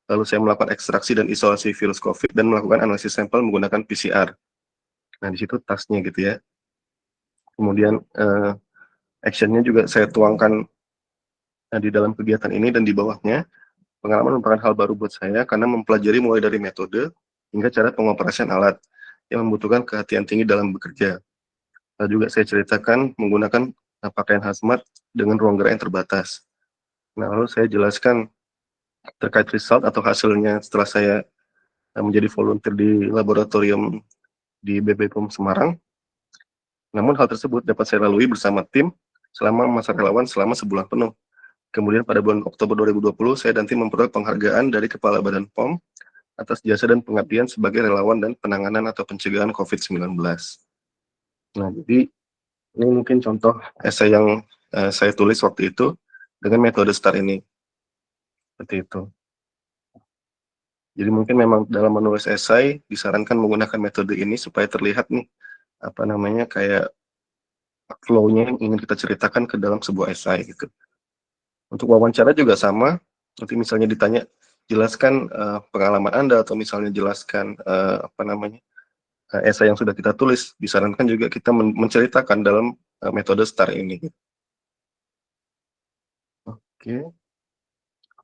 lalu saya melakukan ekstraksi dan isolasi virus COVID dan melakukan analisis sampel menggunakan PCR. Nah, di situ tasnya gitu ya. Kemudian actionnya juga saya tuangkan di dalam kegiatan ini dan di bawahnya. Pengalaman merupakan hal baru buat saya karena mempelajari mulai dari metode hingga cara pengoperasian alat yang membutuhkan kehati-hatian tinggi dalam bekerja. Lalu juga saya ceritakan menggunakan pakaian hazmat dengan ruang gerak yang terbatas. Nah, lalu saya jelaskan terkait result atau hasilnya setelah saya menjadi volunteer di laboratorium di BPOM Semarang. Namun hal tersebut dapat saya lalui bersama tim selama masa relawan selama sebulan penuh. Kemudian pada bulan Oktober 2020, saya dan tim memperoleh penghargaan dari Kepala Badan POM atas jasa dan pengabdian sebagai relawan dan penanganan atau pencegahan COVID-19. Nah, jadi ini mungkin contoh esai yang saya tulis waktu itu dengan metode STAR ini. Seperti itu. Jadi mungkin memang dalam menulis esai disarankan menggunakan metode ini supaya terlihat nih, apa namanya, kayak flow-nya yang ingin kita ceritakan ke dalam sebuah esai gitu. Untuk wawancara juga sama, nanti misalnya ditanya, jelaskan pengalaman Anda atau misalnya jelaskan esai yang sudah kita tulis, disarankan juga kita menceritakan dalam metode STAR ini. Oke,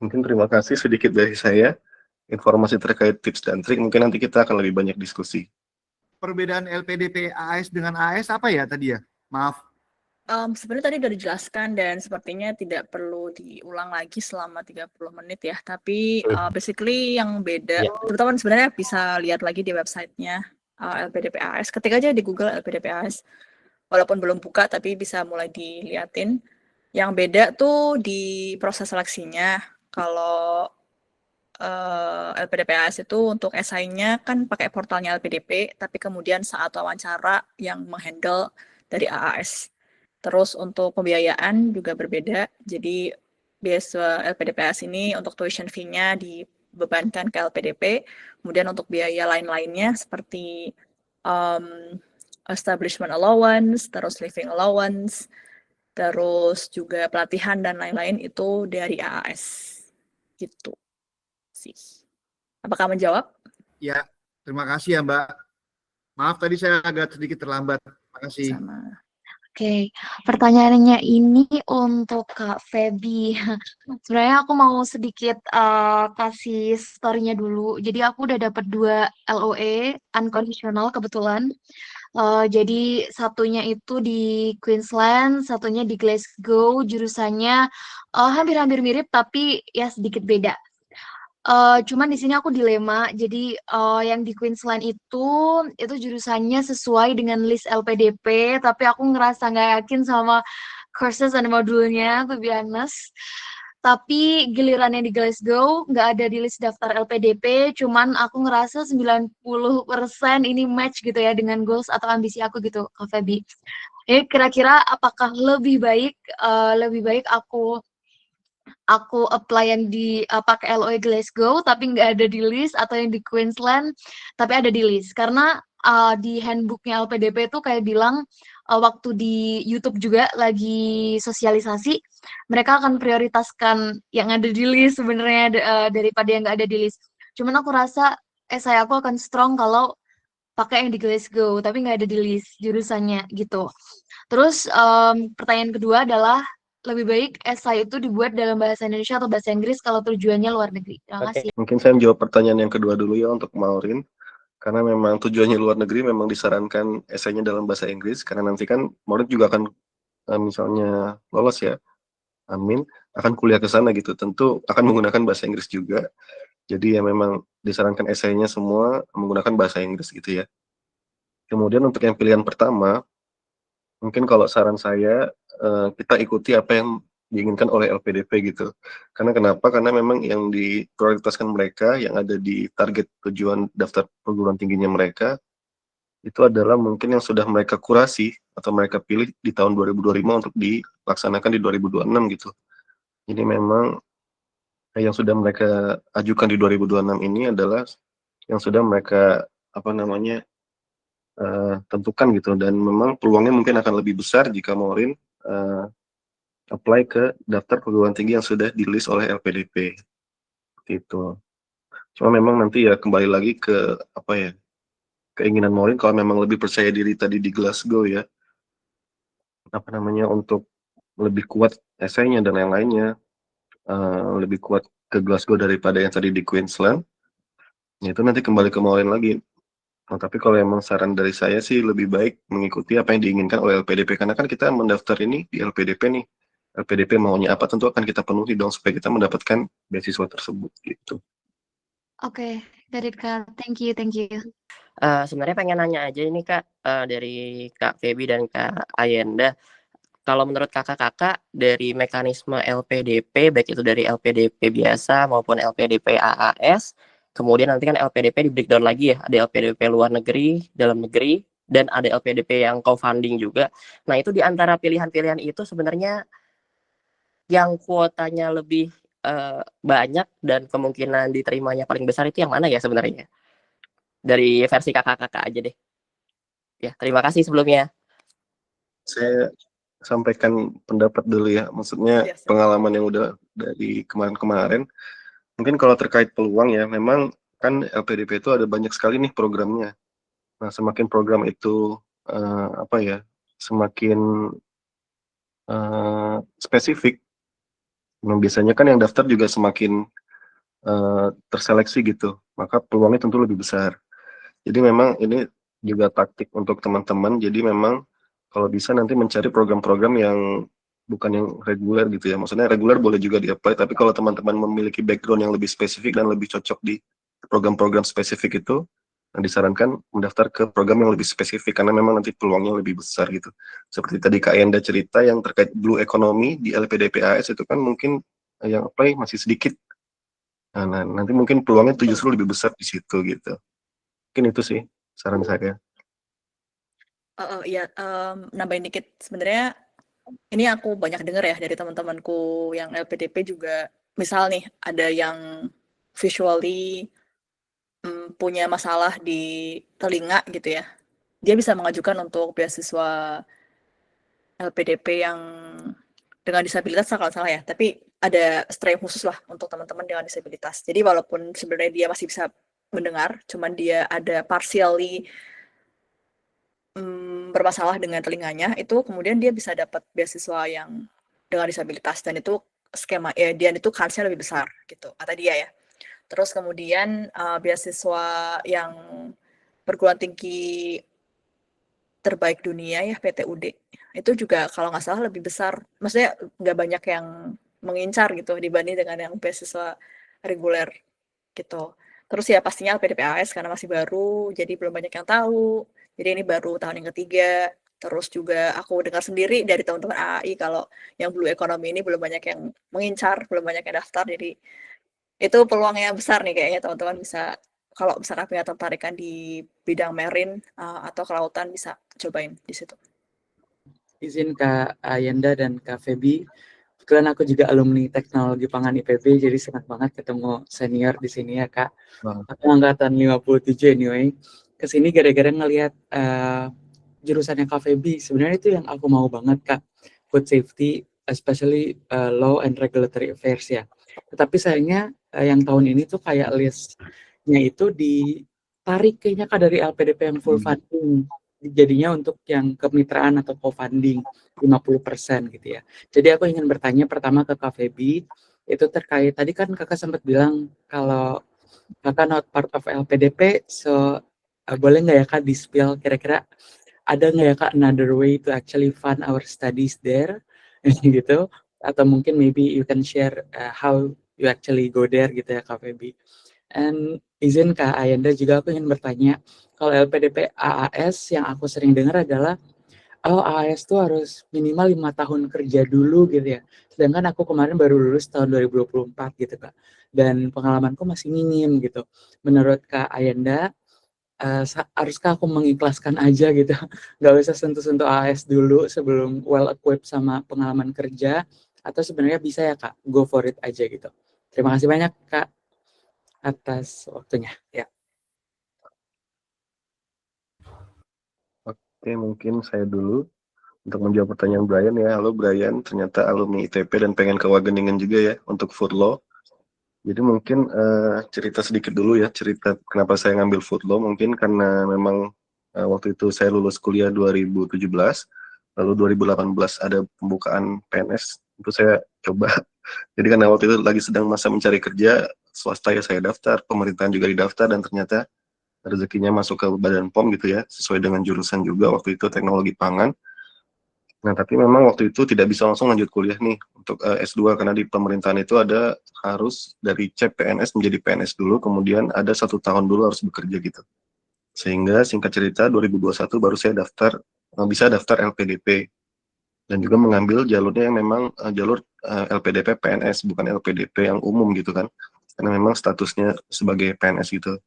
mungkin terima kasih sedikit dari saya. Informasi terkait tips dan trik, mungkin nanti kita akan lebih banyak diskusi. Perbedaan LPDP AS dengan AS apa ya tadi ya? Maaf. Sebenarnya tadi udah dijelaskan dan sepertinya tidak perlu diulang lagi selama 30 menit ya. Tapi basically yang beda, terutama sebenarnya bisa lihat lagi di websitenya LPDP AS. Ketik aja di Google LPDP AS. Walaupun belum buka tapi bisa mulai diliatin. Yang beda tuh di proses seleksinya. Kalau LPDP AS itu untuk esainya kan pakai portalnya LPDP, tapi kemudian saat wawancara yang menghandle dari AAS. Terus untuk pembiayaan juga berbeda. Jadi beasiswa LPDPAS ini untuk tuition fee-nya dibebankan ke LPDP. Kemudian untuk biaya lain-lainnya seperti establishment allowance, terus living allowance, terus juga pelatihan dan lain-lain itu dari AAS. Gitu sih. Apakah menjawab? Ya, terima kasih ya Mbak. Maaf tadi saya agak sedikit terlambat. Terima kasih. Sama. Oke, pertanyaannya ini untuk Kak Feby. Sebenarnya aku mau sedikit kasih story-nya dulu. Jadi aku udah dapat 2 LOE unconditional kebetulan. Jadi satunya itu di Queensland, satunya di Glasgow. Jurusannya hampir-hampir mirip tapi ya sedikit beda. Cuman di sini aku dilema. Jadi yang di Queensland itu jurusannya sesuai dengan list LPDP, tapi aku ngerasa nggak yakin sama courses dan modulnya, to be honest. Tapi giliran yang di Glasgow nggak ada di list daftar LPDP, cuman aku ngerasa 90% ini match gitu ya dengan goals atau ambisi aku gitu, Kak Feby. Jadi kira-kira apakah lebih baik aku apply yang di pakai LOE Glasgow tapi nggak ada di list, atau yang di Queensland tapi ada di list? Karena di handbooknya LPDP itu kayak bilang waktu di YouTube juga lagi sosialisasi, mereka akan prioritaskan yang ada di list sebenarnya daripada yang nggak ada di list. Cuman aku rasa saya aku akan strong kalau pakai yang di Glasgow tapi nggak ada di list jurusannya gitu. Terus pertanyaan kedua adalah, lebih baik esai itu dibuat dalam bahasa Indonesia atau bahasa Inggris kalau tujuannya luar negeri? Terima kasih. Mungkin saya menjawab pertanyaan yang kedua dulu ya untuk Maureen. Karena memang tujuannya luar negeri, memang disarankan esainya dalam bahasa Inggris. Karena nanti kan Maureen juga akan misalnya lolos ya, amin, akan kuliah ke sana gitu. Tentu akan menggunakan bahasa Inggris juga. Jadi ya memang disarankan esainya semua menggunakan bahasa Inggris gitu ya. Kemudian untuk yang pilihan pertama, mungkin kalau saran saya kita ikuti apa yang diinginkan oleh LPDP gitu. Karena kenapa? Karena memang yang diprioritaskan mereka yang ada di target tujuan daftar perguruan tingginya mereka itu adalah mungkin yang sudah mereka kurasi atau mereka pilih di tahun 2025 untuk dilaksanakan di 2026 gitu. Jadi memang yang sudah mereka ajukan di 2026 ini adalah yang sudah mereka tentukan gitu, dan memang peluangnya mungkin akan lebih besar jika Maureen apply ke daftar perguruan tinggi yang sudah di-list oleh LPDP gitu. Cuma memang nanti ya kembali lagi ke keinginan Maureen, kalau memang lebih percaya diri tadi di Glasgow ya, untuk lebih kuat esainya dan yang lainnya, lebih kuat ke Glasgow daripada yang tadi di Queensland, ya itu nanti kembali ke Maureen lagi. Nah, tapi kalau emang saran dari saya sih lebih baik mengikuti apa yang diinginkan oleh LPDP, karena kan kita mendaftar ini di LPDP nih. LPDP maunya apa tentu akan kita penuhi dong supaya kita mendapatkan beasiswa tersebut gitu. Oke, got it, Kak. Thank you, thank you. Sebenarnya pengen nanya aja ini Kak, dari Kak Feby dan Kak Ayenda. Kalau menurut kakak-kakak dari mekanisme LPDP, baik itu dari LPDP biasa maupun LPDP AAS, kemudian nanti kan LPDP di breakdown lagi ya, ada LPDP luar negeri, dalam negeri, dan ada LPDP yang co-funding juga. Nah itu di antara pilihan-pilihan itu sebenarnya yang kuotanya lebih banyak dan kemungkinan diterimanya paling besar itu yang mana ya sebenarnya? Dari versi kakak-kakak aja deh. Ya, terima kasih sebelumnya. Saya sampaikan pendapat dulu ya, maksudnya Yes. pengalaman yang udah dari kemarin-kemarin. Mungkin kalau terkait peluang ya, memang kan LPDP itu ada banyak sekali nih programnya. Nah, semakin program itu semakin spesifik, nah, biasanya kan yang daftar juga semakin terseleksi gitu, maka peluangnya tentu lebih besar. Jadi memang ini juga taktik untuk teman-teman, jadi memang kalau bisa nanti mencari program-program yang bukan yang reguler gitu ya, maksudnya reguler boleh juga di-apply, tapi kalau teman-teman memiliki background yang lebih spesifik dan lebih cocok di program-program spesifik itu, nah disarankan mendaftar ke program yang lebih spesifik, karena memang nanti peluangnya lebih besar gitu. Seperti tadi Kak Enda cerita yang terkait Blue Economy di LPDP AS itu kan mungkin yang apply masih sedikit. Nah, nanti mungkin peluangnya tuh justru lebih besar di situ gitu. Mungkin itu sih saran saya. Iya, nambahin dikit. Sebenarnya ini aku banyak dengar ya dari teman-temanku yang LPDP juga. Misal nih ada yang visually punya masalah di telinga gitu ya. Dia bisa mengajukan untuk beasiswa LPDP yang dengan disabilitas kalau salah ya. Tapi ada stream khusus lah untuk teman-teman dengan disabilitas. Jadi walaupun sebenarnya dia masih bisa mendengar, cuman dia ada partially bermasalah dengan telinganya, itu kemudian dia bisa dapat beasiswa yang dengan disabilitas, dan itu skema dia itu kansnya lebih besar gitu kata dia ya. Terus kemudian beasiswa yang perguruan tinggi terbaik dunia ya, PTUD, itu juga kalau nggak salah lebih besar, maksudnya nggak banyak yang mengincar gitu dibanding dengan yang beasiswa reguler gitu. Terus ya pastinya LPDP AS karena masih baru, jadi belum banyak yang tahu. Jadi ini baru tahun yang ketiga. Terus juga aku dengar sendiri dari teman-teman AI kalau yang Blue Economy ini belum banyak yang mengincar, belum banyak yang daftar. Jadi itu peluangnya besar nih kayaknya teman-teman bisa, kalau misalnya punya tertarikan di bidang marine atau kelautan, bisa cobain di situ. Izin Kak Ayenda dan Kak Feby, kebetulan aku juga alumni teknologi pangan IPB, jadi senang banget ketemu senior di sini ya Kak. Aku angkatan 57 anyway. Kesini gara-gara ngelihat jurusannya Kak Feby. Sebenarnya itu yang aku mau banget Kak, food safety, especially law and regulatory affairs ya. Tetapi sayangnya yang tahun ini tuh kayak listnya itu ditarik kayaknya Kak dari LPDP yang full funding. Jadinya untuk yang kemitraan atau co-funding 50% gitu ya. Jadi aku ingin bertanya pertama ke Kak Feby, itu terkait tadi kan Kakak sempat bilang kalau Kakak not part of LPDP, so boleh nggak ya Kak di-spill kira-kira ada nggak ya Kak another way to actually fund our studies there gitu, atau mungkin maybe you can share how you actually go there gitu ya Kak Feby. And izin Kak Ayenda juga aku ingin bertanya, kalau LPDP AAS yang aku sering dengar adalah AAS tuh harus minimal 5 tahun kerja dulu gitu ya. Sedangkan aku kemarin baru lulus tahun 2024 gitu Kak. Dan pengalamanku masih minim gitu. Menurut Kak Ayenda, haruskah aku mengikhlaskan aja gitu? Nggak usah sentuh-sentuh AAS dulu sebelum well equipped sama pengalaman kerja, atau sebenarnya bisa ya Kak, go for it aja gitu. Terima kasih banyak Kak atas waktunya. Ya. Oke, mungkin saya dulu untuk menjawab pertanyaan Brian ya. Halo Brian, ternyata alumni ITP dan pengen ke Wageningen juga ya untuk food law. Jadi mungkin cerita sedikit dulu ya, cerita kenapa saya ngambil food law. Mungkin karena memang waktu itu saya lulus kuliah 2017, lalu 2018 ada pembukaan PNS, itu saya coba. Jadi karena waktu itu lagi sedang masa mencari kerja, swasta ya saya daftar, pemerintahan juga didaftar, dan ternyata rezekinya masuk ke Badan POM gitu ya, sesuai dengan jurusan juga waktu itu teknologi pangan. Nah, tapi memang waktu itu tidak bisa langsung lanjut kuliah nih untuk S2 karena di pemerintahan itu ada harus dari CPNS menjadi PNS dulu, kemudian ada 1 tahun dulu harus bekerja gitu. Sehingga singkat cerita 2021 baru saya daftar bisa daftar LPDP dan juga mengambil jalurnya yang memang jalur LPDP PNS bukan LPDP yang umum gitu kan. Karena memang statusnya sebagai PNS gitu.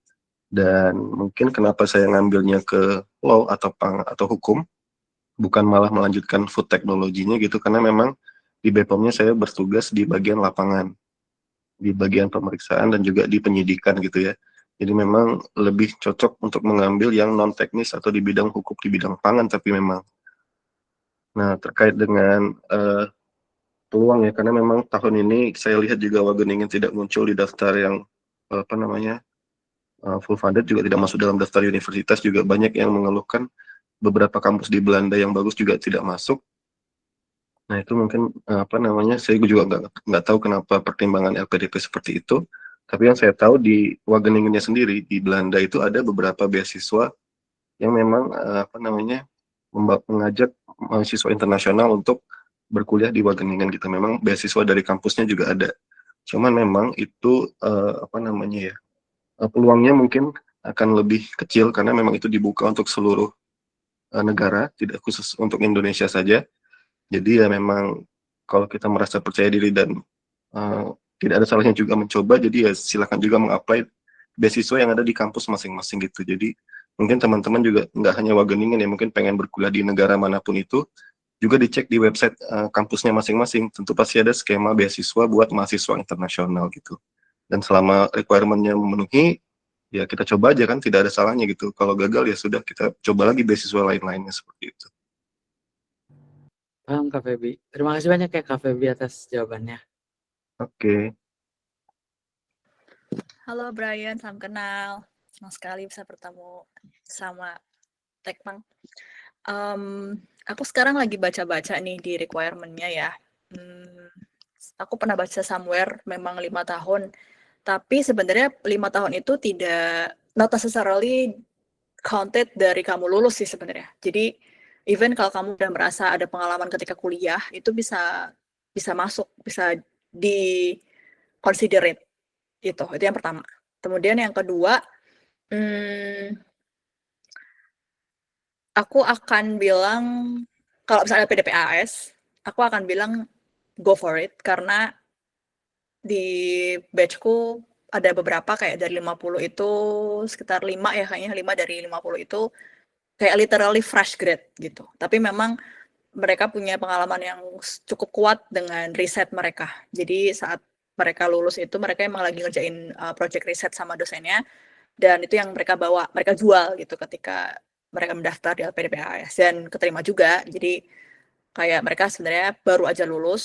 Dan mungkin kenapa saya ngambilnya ke law atau hukum bukan malah melanjutkan food teknologinya gitu karena memang di BPOM-nya saya bertugas di bagian lapangan, di bagian pemeriksaan dan juga di penyidikan gitu ya. Jadi memang lebih cocok untuk mengambil yang non teknis atau di bidang hukum di bidang pangan tapi memang. Nah, terkait dengan peluang ya karena memang tahun ini saya lihat juga Wageningen tidak muncul di daftar yang apa namanya full funded, juga tidak masuk dalam daftar universitas, juga banyak yang mengeluhkan beberapa kampus di Belanda yang bagus juga tidak masuk. Nah itu mungkin apa namanya saya juga nggak tahu kenapa pertimbangan LPDP seperti itu. Tapi yang saya tahu di Wageningennya sendiri di Belanda itu ada beberapa beasiswa yang memang apa namanya mengajak mahasiswa internasional untuk berkuliah di Wageningen gitu. Memang beasiswa dari kampusnya juga ada. Cuman memang itu apa namanya ya peluangnya mungkin akan lebih kecil karena memang itu dibuka untuk seluruh negara, tidak khusus untuk Indonesia saja. Jadi ya memang kalau kita merasa percaya diri dan tidak ada salahnya juga mencoba, jadi ya silakan juga mengapply beasiswa yang ada di kampus masing-masing gitu. Jadi mungkin teman-teman juga nggak hanya Wageningen ya, mungkin pengen berkuliah di negara manapun itu, juga dicek di website kampusnya masing-masing. Tentu pasti ada skema beasiswa buat mahasiswa internasional gitu. Dan selama requirement-nya memenuhi, ya kita coba aja kan, tidak ada salahnya gitu. Kalau gagal ya sudah, kita coba lagi beasiswa lain-lainnya seperti itu. Paham Kak Feby. Terima kasih banyak ya Kak Feby atas jawabannya. Oke. Halo Brian, salam kenal. Senang sekali bisa bertemu sama Tekpang. Aku sekarang lagi baca-baca nih di requirement-nya ya. Aku pernah baca somewhere memang 5 tahun, tapi sebenarnya 5 tahun itu tidak not necessarily counted dari kamu lulus sih sebenarnya. Jadi even kalau kamu udah merasa ada pengalaman ketika kuliah, itu bisa masuk, bisa di considerate. Itu yang pertama. Kemudian yang kedua, aku akan bilang kalau misalnya LPDP AS, aku akan bilang go for it karena di batchku ada beberapa kayak dari 50 itu sekitar 5 ya kayaknya 5 dari 50 itu kayak literally fresh grade gitu. Tapi memang mereka punya pengalaman yang cukup kuat dengan riset mereka. Jadi saat mereka lulus itu mereka emang lagi ngerjain project riset sama dosennya dan itu yang mereka bawa, mereka jual gitu ketika mereka mendaftar di LPDP AS dan keterima juga. Jadi kayak mereka sebenarnya baru aja lulus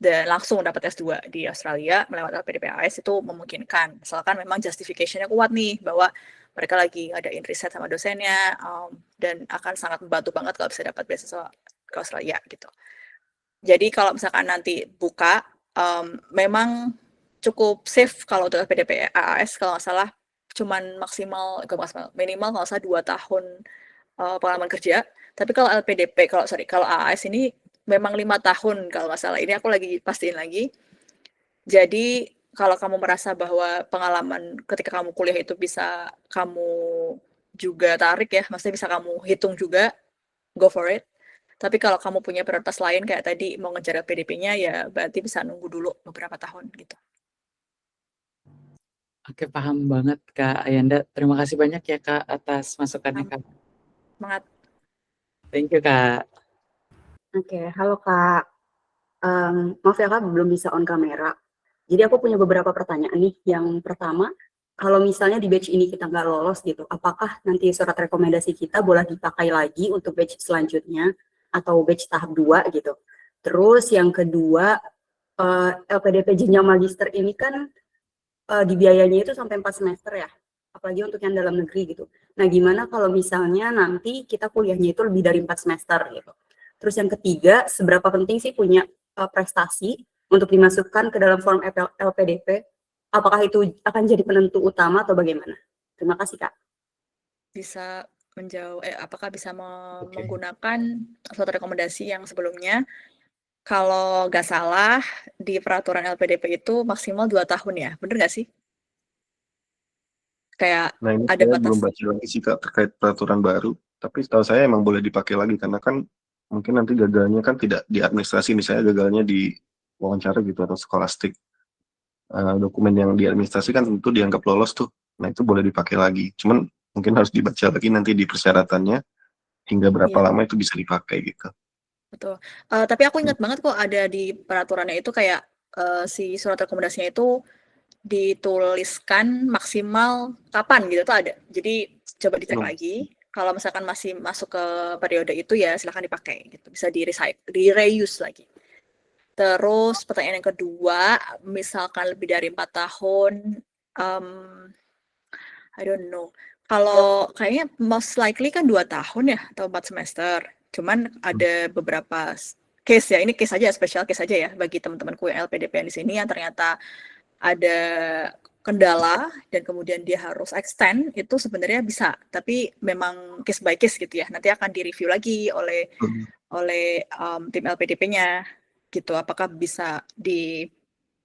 dan langsung dapat S2 di Australia melewati LPDP AS itu memungkinkan. Misalkan memang justification-nya kuat nih bahwa mereka lagi ngadain riset sama dosennya dan akan sangat membantu banget kalau bisa dapat beasiswa ke Australia gitu. Jadi kalau misalkan nanti buka, memang cukup safe kalau untuk LPDP AS kalau nggak salah cuman minimal kalau nggak salah 2 tahun pengalaman kerja. Tapi kalau LPDP, kalau AAS ini memang 5 tahun kalau nggak salah. Ini aku lagi pastiin lagi. Jadi kalau kamu merasa bahwa pengalaman ketika kamu kuliah itu bisa kamu juga tarik ya, maksudnya bisa kamu hitung juga, go for it. Tapi kalau kamu punya prioritas lain kayak tadi mau ngejar LPDP-nya ya berarti bisa nunggu dulu beberapa tahun gitu. Oke, paham banget Kak Ayanda. Terima kasih banyak ya Kak atas masukannya Kak. Semangat. Thank you Kak. Oke, halo Kak. Maaf ya Kak, belum bisa on kamera. Jadi aku punya beberapa pertanyaan nih. Yang pertama, kalau misalnya di batch ini kita nggak lolos gitu, apakah nanti surat rekomendasi kita boleh dipakai lagi untuk batch selanjutnya atau batch tahap 2 gitu? Terus yang kedua, LPDP jenjang magister ini kan dibiayanya itu sampai 4 semester ya, apalagi untuk yang dalam negeri gitu. Nah, gimana kalau misalnya nanti kita kuliahnya itu lebih dari 4 semester gitu? Terus yang ketiga, seberapa penting sih punya prestasi untuk dimasukkan ke dalam form LPDP? Apakah itu akan jadi penentu utama atau bagaimana? Terima kasih, Kak. Bisa menjawab, apakah bisa Oke. menggunakan suatu rekomendasi yang sebelumnya? Kalau nggak salah, di peraturan LPDP itu maksimal 2 tahun ya, bener nggak sih? Kayak Nah, ini ada saya batas. belum baca lagi sih Kak terkait peraturan baru, tapi setahu saya emang boleh dipakai lagi karena kan mungkin nanti gagalnya kan tidak di administrasi, misalnya gagalnya di wawancara gitu atau skolastik. Dokumen yang di administrasi kan tentu dianggap lolos tuh. Nah, itu boleh dipakai lagi. Cuman mungkin harus dibaca lagi nanti di persyaratannya hingga berapa Iya. lama itu bisa dipakai gitu. Betul. Tapi aku ingat banget kok ada di peraturannya itu kayak si surat rekomendasinya itu dituliskan maksimal kapan gitu tuh ada. Jadi coba dicek lagi. Kalau misalkan masih masuk ke periode itu ya silahkan dipakai gitu. Bisa di-reuse lagi. Terus pertanyaan yang kedua, misalkan lebih dari 4 tahun, I don't know. Kalau kayaknya most likely kan 2 tahun ya atau 4 semester. Cuman ada beberapa case ya, ini case aja, special case aja ya bagi teman-temanku yang LPDP di sini yang ternyata ada kendala dan kemudian dia harus extend, itu sebenarnya bisa, tapi memang case by case gitu ya. Nanti akan direview lagi oleh tim LPDP-nya gitu. Apakah bisa di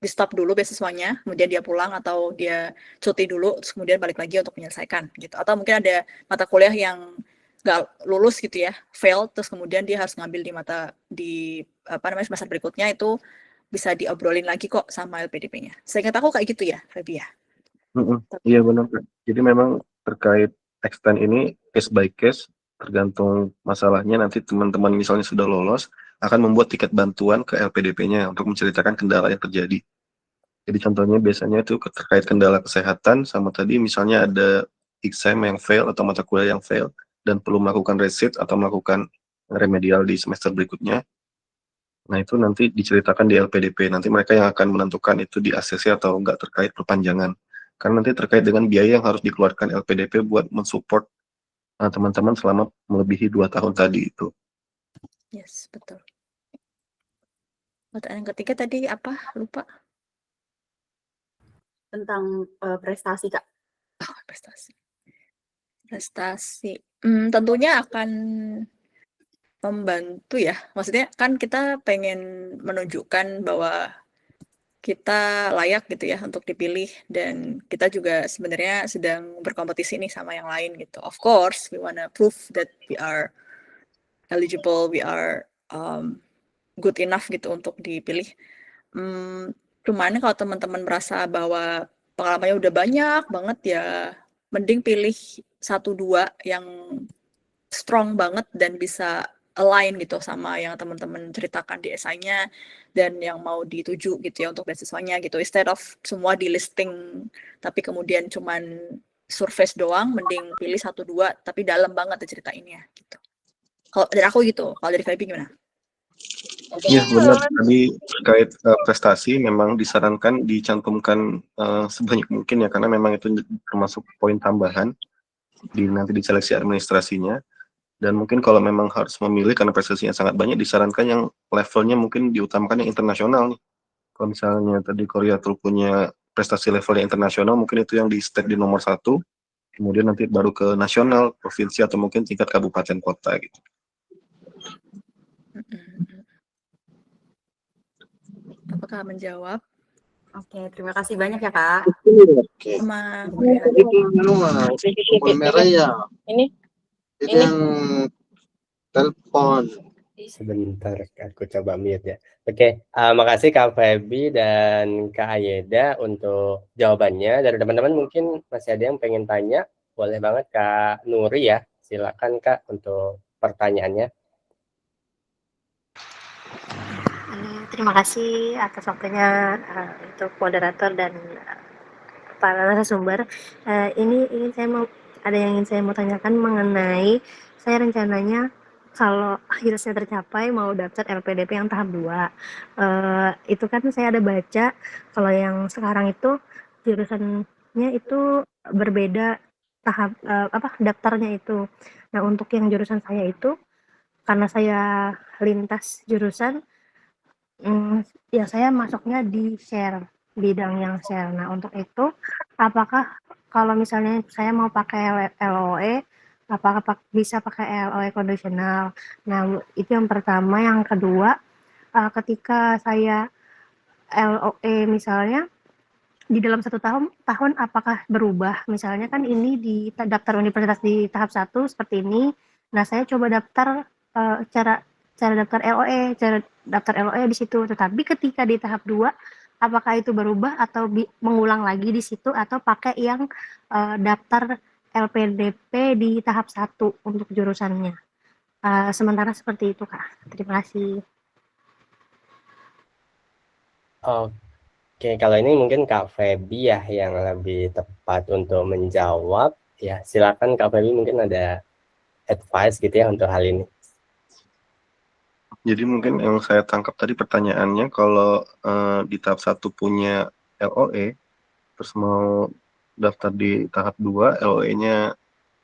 stop dulu beasiswanya, kemudian dia pulang atau dia cuti dulu, terus kemudian balik lagi untuk menyelesaikan gitu. Atau mungkin ada mata kuliah yang nggak lulus gitu ya, fail, terus kemudian dia harus ngambil di semester berikutnya, itu bisa diobrolin lagi kok sama LPDP-nya. Seingat aku kayak gitu ya, Feby ya. Iya benar Kak. Jadi memang terkait extend ini case by case, tergantung masalahnya nanti teman-teman misalnya sudah lolos akan membuat tiket bantuan ke LPDP-nya untuk menceritakan kendala yang terjadi. Jadi contohnya biasanya itu terkait kendala kesehatan sama tadi misalnya ada exam yang fail atau mata kuliah yang fail dan perlu melakukan resit atau melakukan remedial di semester berikutnya. Nah, itu nanti diceritakan di LPDP. Nanti mereka yang akan menentukan itu di ACC atau enggak terkait perpanjangan. Karena nanti terkait dengan biaya yang harus dikeluarkan LPDP buat mensupport teman-teman selama melebihi 2 tahun tadi itu. Yes, betul. Pertanyaan yang ketiga tadi apa? Lupa. Tentang prestasi, Kak. Oh, prestasi. Tentunya akan membantu ya. Maksudnya kan kita pengen menunjukkan bahwa kita layak gitu ya untuk dipilih, dan kita juga sebenarnya sedang berkompetisi nih sama yang lain gitu. Of course, we wanna prove that we are eligible, we are good enough gitu untuk dipilih. Cuman kalau teman-teman merasa bahwa pengalamannya udah banyak banget ya, mending pilih 1-2 yang strong banget dan bisa align gitu sama yang teman-teman ceritakan di esainya dan yang mau dituju gitu ya untuk beasiswanya gitu. Instead of semua di listing tapi kemudian cuman surface doang, mending pilih 1-2 tapi dalam banget ceritainnya gitu. Kalau dari aku gitu, kalau dari Feby gimana? Iya benar, tadi terkait prestasi memang disarankan dicantumkan sebanyak mungkin ya, karena memang itu termasuk poin tambahan nanti di seleksi administrasinya. Dan mungkin kalau memang harus memilih karena prestasinya sangat banyak, disarankan yang levelnya mungkin diutamakan yang internasional nih. Kalau misalnya tadi Korea tuh punya prestasi levelnya internasional, mungkin itu yang di step di nomor 1, kemudian nanti baru ke nasional, provinsi, atau mungkin tingkat kabupaten kota gitu. Apakah menjawab? Oke, terima kasih banyak ya, Kak. Oke. Sama merah ya. Ini yang telepon. Sebentar, aku coba mute ya. Oke, makasih Kak Feby dan Kak Ayeda untuk jawabannya. Dari teman-teman mungkin masih ada yang pengen tanya, boleh banget Kak Nuri ya. Silakan Kak untuk pertanyaannya. Terima kasih atas waktunya untuk moderator dan para narasumber. Ini saya mau ada yang ingin saya mau tanyakan mengenai saya rencananya kalau akhirnya saya tercapai mau daftar LPDP yang tahap 2. Itu kan saya ada baca kalau yang sekarang itu jurusannya itu berbeda tahap daftarnya itu. Nah, untuk yang jurusan saya itu karena saya lintas jurusan ya saya masuknya di share, bidang yang share. Nah, untuk itu, apakah kalau misalnya saya mau pakai LOE, apakah bisa pakai LOE kondisional? Nah, itu yang pertama. Yang kedua, ketika saya LOE misalnya di dalam 1 tahun apakah berubah? Misalnya kan ini di daftar universitas di tahap 1 seperti ini. Nah, saya coba daftar cara daftar LOE, cara daftar LOE di situ. Tetapi ketika di tahap 2 apakah itu berubah atau mengulang lagi di situ atau pakai yang daftar LPDP di tahap 1 untuk jurusannya. Sementara seperti itu, Kak. Terima kasih. Oke, kalau ini mungkin Kak Feby ya yang lebih tepat untuk menjawab. Ya, silakan Kak Feby, mungkin ada advice gitu ya untuk hal ini. Jadi mungkin yang saya tangkap tadi pertanyaannya, kalau di tahap 1 punya LOE, terus mau daftar di tahap 2, LOE-nya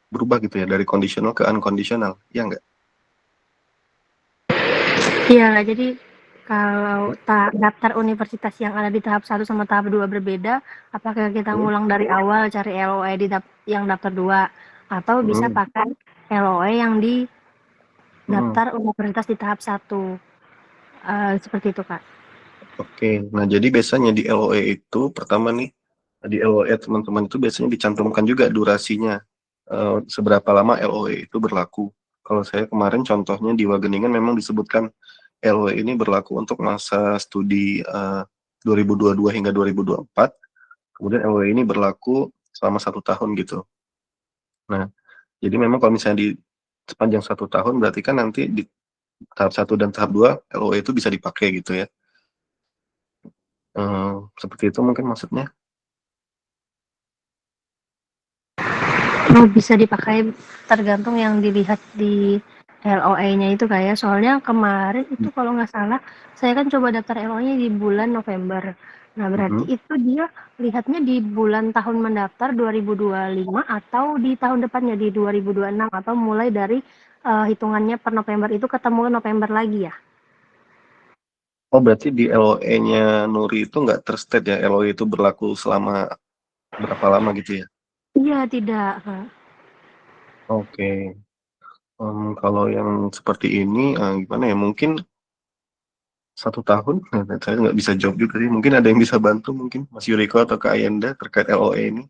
berubah gitu ya, dari kondisional ke unconditional, ya nggak? Iya, jadi kalau daftar universitas yang ada di tahap 1 sama tahap 2 berbeda, apakah kita ngulang dari awal cari LOE yang daftar 2 atau bisa pakai LOE yang di daftar universitas di tahap 1. Seperti itu, Kak. Oke, nah jadi biasanya di LOE itu pertama nih, di LOE teman-teman itu biasanya dicantumkan juga durasinya, seberapa lama LOE itu berlaku. Kalau saya kemarin contohnya di Wageningen memang disebutkan LOE ini berlaku untuk masa studi 2022 hingga 2024, kemudian LOE ini berlaku selama 1 tahun gitu. Nah, jadi memang kalau misalnya di sepanjang 1 tahun berarti kan nanti di tahap 1 dan tahap 2 LOE itu bisa dipakai gitu ya. Seperti itu mungkin maksudnya. Bisa dipakai tergantung yang dilihat di LOE-nya itu kayak soalnya kemarin itu kalau nggak salah saya kan coba daftar LOE-nya di bulan November. Nah, berarti itu dia lihatnya di bulan tahun mendaftar 2025 atau di tahun depannya di 2026 atau mulai dari hitungannya per November itu ketemu November lagi ya? Oh, berarti di LOE-nya Nuri itu nggak ter-state ya, LOE itu berlaku selama berapa lama gitu ya? Iya, tidak. Oke. Kalau yang seperti ini, gimana ya, mungkin 1 tahun, saya nggak bisa jawab juga sih. Mungkin ada yang bisa bantu mungkin, Mas Yuriko atau Kak Ayanda terkait LOE ini.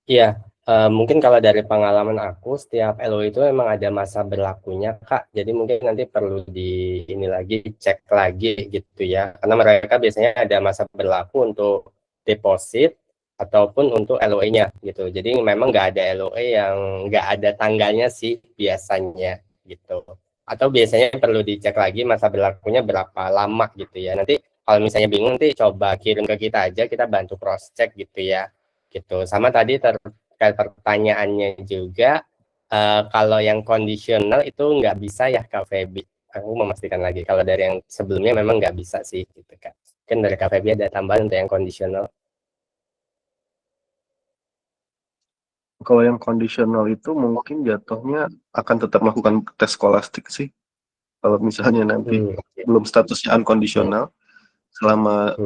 Iya, mungkin kalau dari pengalaman aku, setiap LOE itu memang ada masa berlakunya, Kak. Jadi mungkin nanti perlu cek lagi gitu ya. Karena mereka biasanya ada masa berlaku untuk deposit ataupun untuk LOE-nya gitu. Jadi memang nggak ada LOE yang nggak ada tanggalnya sih biasanya gitu. Atau biasanya perlu dicek lagi masa berlakunya berapa lama gitu ya. Nanti kalau misalnya bingung nanti coba kirim ke kita aja, kita bantu cross check gitu ya. Gitu. Sama tadi terkait pertanyaannya juga, kalau yang kondisional itu nggak bisa ya Kak Feby. Aku memastikan lagi kalau dari yang sebelumnya memang nggak bisa sih gitu Kak. Mungkin dari Kak Feby ada tambahan untuk yang kondisional. Kalau yang kondisional itu mungkin jatuhnya akan tetap melakukan tes skolastik sih. Kalau misalnya nanti belum statusnya unconditional selama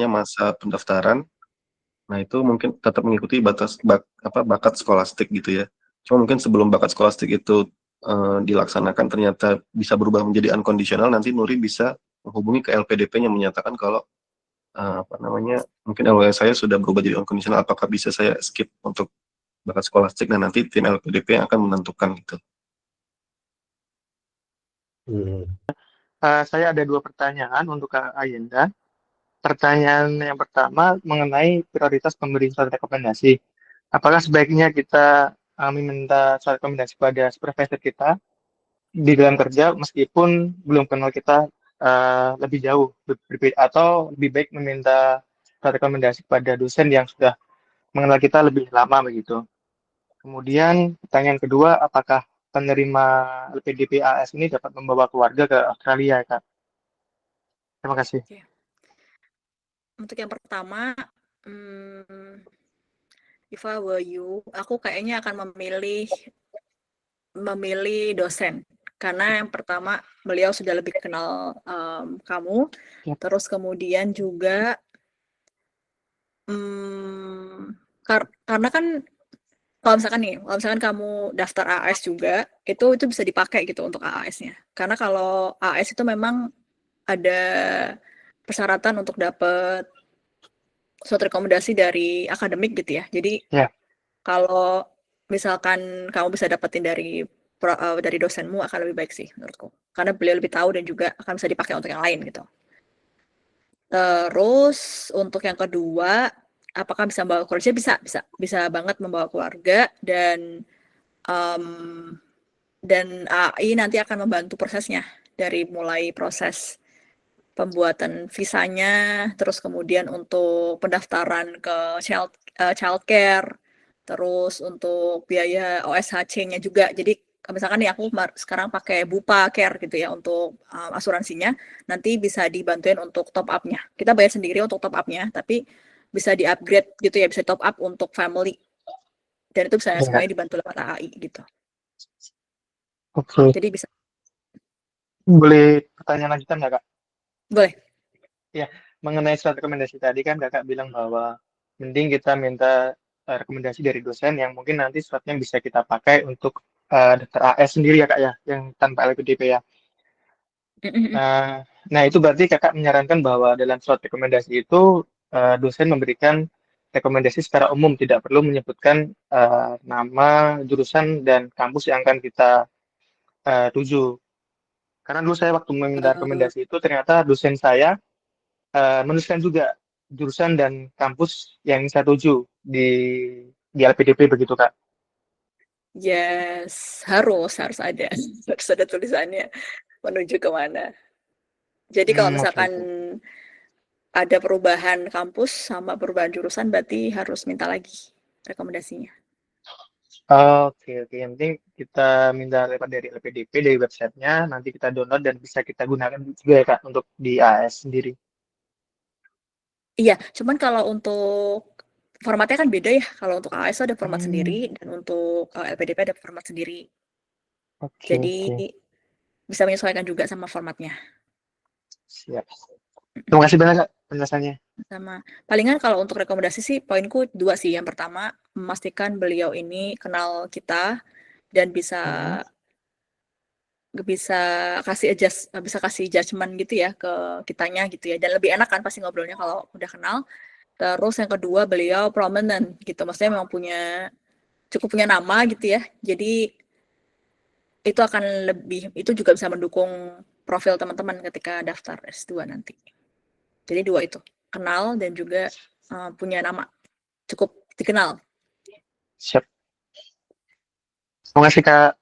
masa pendaftaran, nah itu mungkin tetap mengikuti bakat skolastik gitu ya. Cuma mungkin sebelum bakat skolastik itu dilaksanakan ternyata bisa berubah menjadi unconditional, nanti Nuri bisa menghubungi ke LPDP yang menyatakan kalau mungkin LOE saya sudah berubah jadi unconditional, apakah bisa saya skip untuk bakat skolastik, dan nanti tim LPDP yang akan menentukan gitu. Saya ada 2 pertanyaan untuk Kak Ayanda. Pertanyaan yang pertama mengenai prioritas pemberi surat rekomendasi. Apakah sebaiknya kita meminta surat rekomendasi pada supervisor kita di dalam kerja meskipun belum kenal kita lebih jauh atau lebih baik meminta rekomendasi kepada dosen yang sudah mengenal kita lebih lama begitu. Kemudian pertanyaan kedua, apakah penerima LPDP AS ini dapat membawa keluarga ke Australia, Kak? Terima kasih. Oke. Untuk yang pertama, if I were you, aku kayaknya akan memilih dosen. Karena yang pertama, beliau sudah lebih kenal kamu. Yap. Terus kemudian juga, karena kan kalau misalkan kamu daftar AAS juga, itu bisa dipakai gitu untuk AAS-nya. Karena kalau AAS itu memang ada persyaratan untuk dapat suatu rekomendasi dari akademik gitu ya. Jadi Ya. kalau misalkan kamu bisa dapetin dari dosenmu akan lebih baik sih menurutku. Karena beliau lebih tahu dan juga akan bisa dipakai untuk yang lain gitu. Terus untuk yang kedua, apakah bisa membawa keluarga? Bisa banget membawa keluarga dan AI nanti akan membantu prosesnya dari mulai proses pembuatan visanya, terus kemudian untuk pendaftaran ke childcare, terus untuk biaya OSHC-nya juga. Jadi misalkan nih aku sekarang pakai Bupa Care gitu ya untuk asuransinya, nanti bisa dibantuin untuk top up-nya. Kita bayar sendiri untuk top up-nya, tapi bisa di-upgrade gitu ya, bisa top up untuk family. Dan itu bisa semuanya dibantu lewat AI gitu. Oke. Jadi bisa. Boleh pertanyaan lanjutan nggak, Kak? Boleh. Ya, mengenai surat rekomendasi tadi kan Kakak bilang bahwa mending kita minta rekomendasi dari dosen yang mungkin nanti suratnya bisa kita pakai untuk daftar AS sendiri ya Kak ya, yang tanpa LPDP ya. Nah itu berarti Kakak menyarankan bahwa dalam surat rekomendasi itu dosen memberikan rekomendasi secara umum, tidak perlu menyebutkan nama, jurusan, dan kampus yang akan kita tuju. Karena dulu saya waktu meminta rekomendasi itu ternyata dosen saya menuliskan juga jurusan dan kampus yang saya tuju di LPDP begitu Kak. Yes, harus ada harus ada tulisannya menuju kemana. Jadi kalau misalkan ada perubahan kampus sama perubahan jurusan, berarti harus minta lagi rekomendasinya. Oke. Yang penting kita minta dari LPDP dari websitenya, nanti kita download dan bisa kita gunakan juga ya Kak untuk di AS sendiri. Iya, cuman kalau untuk formatnya kan beda ya. Kalau untuk AS ada format sendiri dan untuk LPDP ada format sendiri. Jadi bisa menyesuaikan juga sama formatnya. Siap. Terima kasih banyak Kak penjelasannya. Sama. Palingan kalau untuk rekomendasi sih poinku 2 sih. Yang pertama, memastikan beliau ini kenal kita dan bisa kasih judgement gitu ya ke kitanya gitu ya. Dan lebih enak kan pasti ngobrolnya kalau udah kenal. Terus yang kedua, beliau prominent gitu. Maksudnya memang cukup punya nama gitu ya. Jadi itu juga bisa mendukung profil teman-teman ketika daftar S2 nanti. Jadi 2 itu, kenal dan juga punya nama, cukup dikenal. Siap. Terima kasih Kak.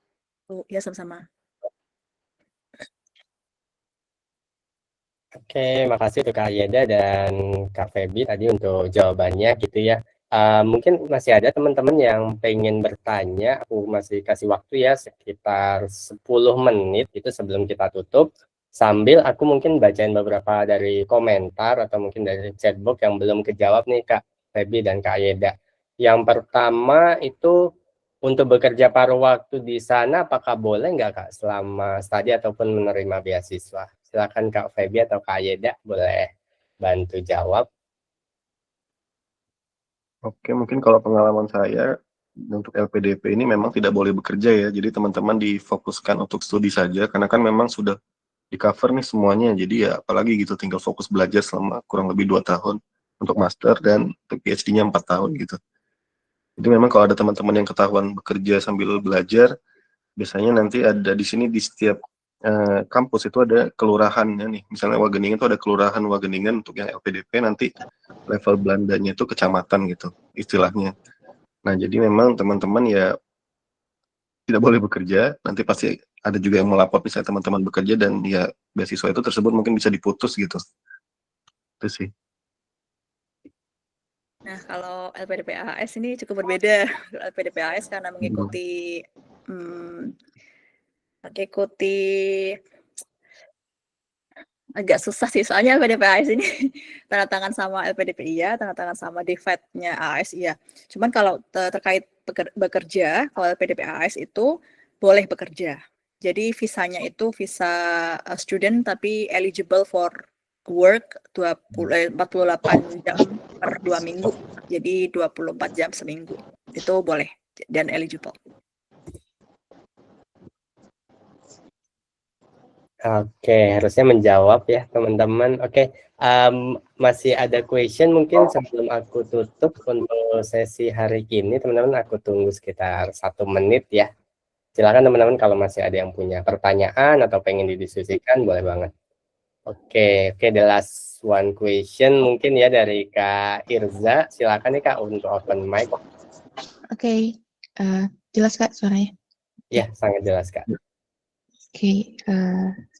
Ya sama-sama. Oke, makasih untuk Kak Yeda dan Kak Feby tadi untuk jawabannya gitu ya. Mungkin masih ada teman-teman yang pengen bertanya, aku masih kasih waktu ya sekitar 10 menit itu sebelum kita tutup. Sambil aku mungkin bacain beberapa dari komentar atau mungkin dari chatbox yang belum kejawab nih Kak Feby dan Kak Yeda. Yang pertama itu untuk bekerja paruh waktu di sana apakah boleh nggak Kak selama studi ataupun menerima beasiswa? Silakan Kak Feby atau Kak Yeda boleh bantu jawab. Oke, mungkin kalau pengalaman saya untuk LPDP ini memang tidak boleh bekerja ya. Jadi teman-teman difokuskan untuk studi saja karena kan memang sudah di cover nih semuanya. Jadi ya apalagi gitu tinggal fokus belajar selama kurang lebih 2 tahun untuk master dan untuk PhD-nya 4 tahun gitu. Jadi memang kalau ada teman-teman yang ketahuan bekerja sambil belajar, biasanya nanti ada di sini di setiap kampus itu ada kelurahannya nih. Misalnya Wageningen itu ada kelurahan Wageningen untuk yang LPDP, nanti level Belandanya itu kecamatan gitu istilahnya. Nah jadi memang teman-teman ya tidak boleh bekerja, nanti pasti ada juga yang melapor misalnya teman-teman bekerja dan ya beasiswa itu tersebut mungkin bisa diputus gitu. Itu sih. Nah, kalau LPDP AS ini cukup berbeda. LPDP AS karena mengikuti agak susah sih, soalnya LPDP AS ini tanda tangan sama LPDP iya, tanda tangan sama DFED-nya AS iya. Cuman kalau terkait bekerja, kalau LPDP AS itu boleh bekerja. Jadi visanya itu visa student tapi eligible for work 48 jam per 2 minggu. Jadi 24 jam seminggu. Itu boleh dan eligible. Oke, harusnya menjawab ya teman-teman. Oke, masih ada question mungkin sebelum aku tutup untuk sesi hari ini, teman-teman. Aku tunggu sekitar 1 menit ya. Silakan teman-teman kalau masih ada yang punya pertanyaan atau pengen didiskusikan, boleh banget. Oke, the last one question mungkin ya dari Kak Irza. Silakan nih Kak untuk open mic. Oke, jelas Kak suaranya? Ya, sangat jelas Kak. Oke,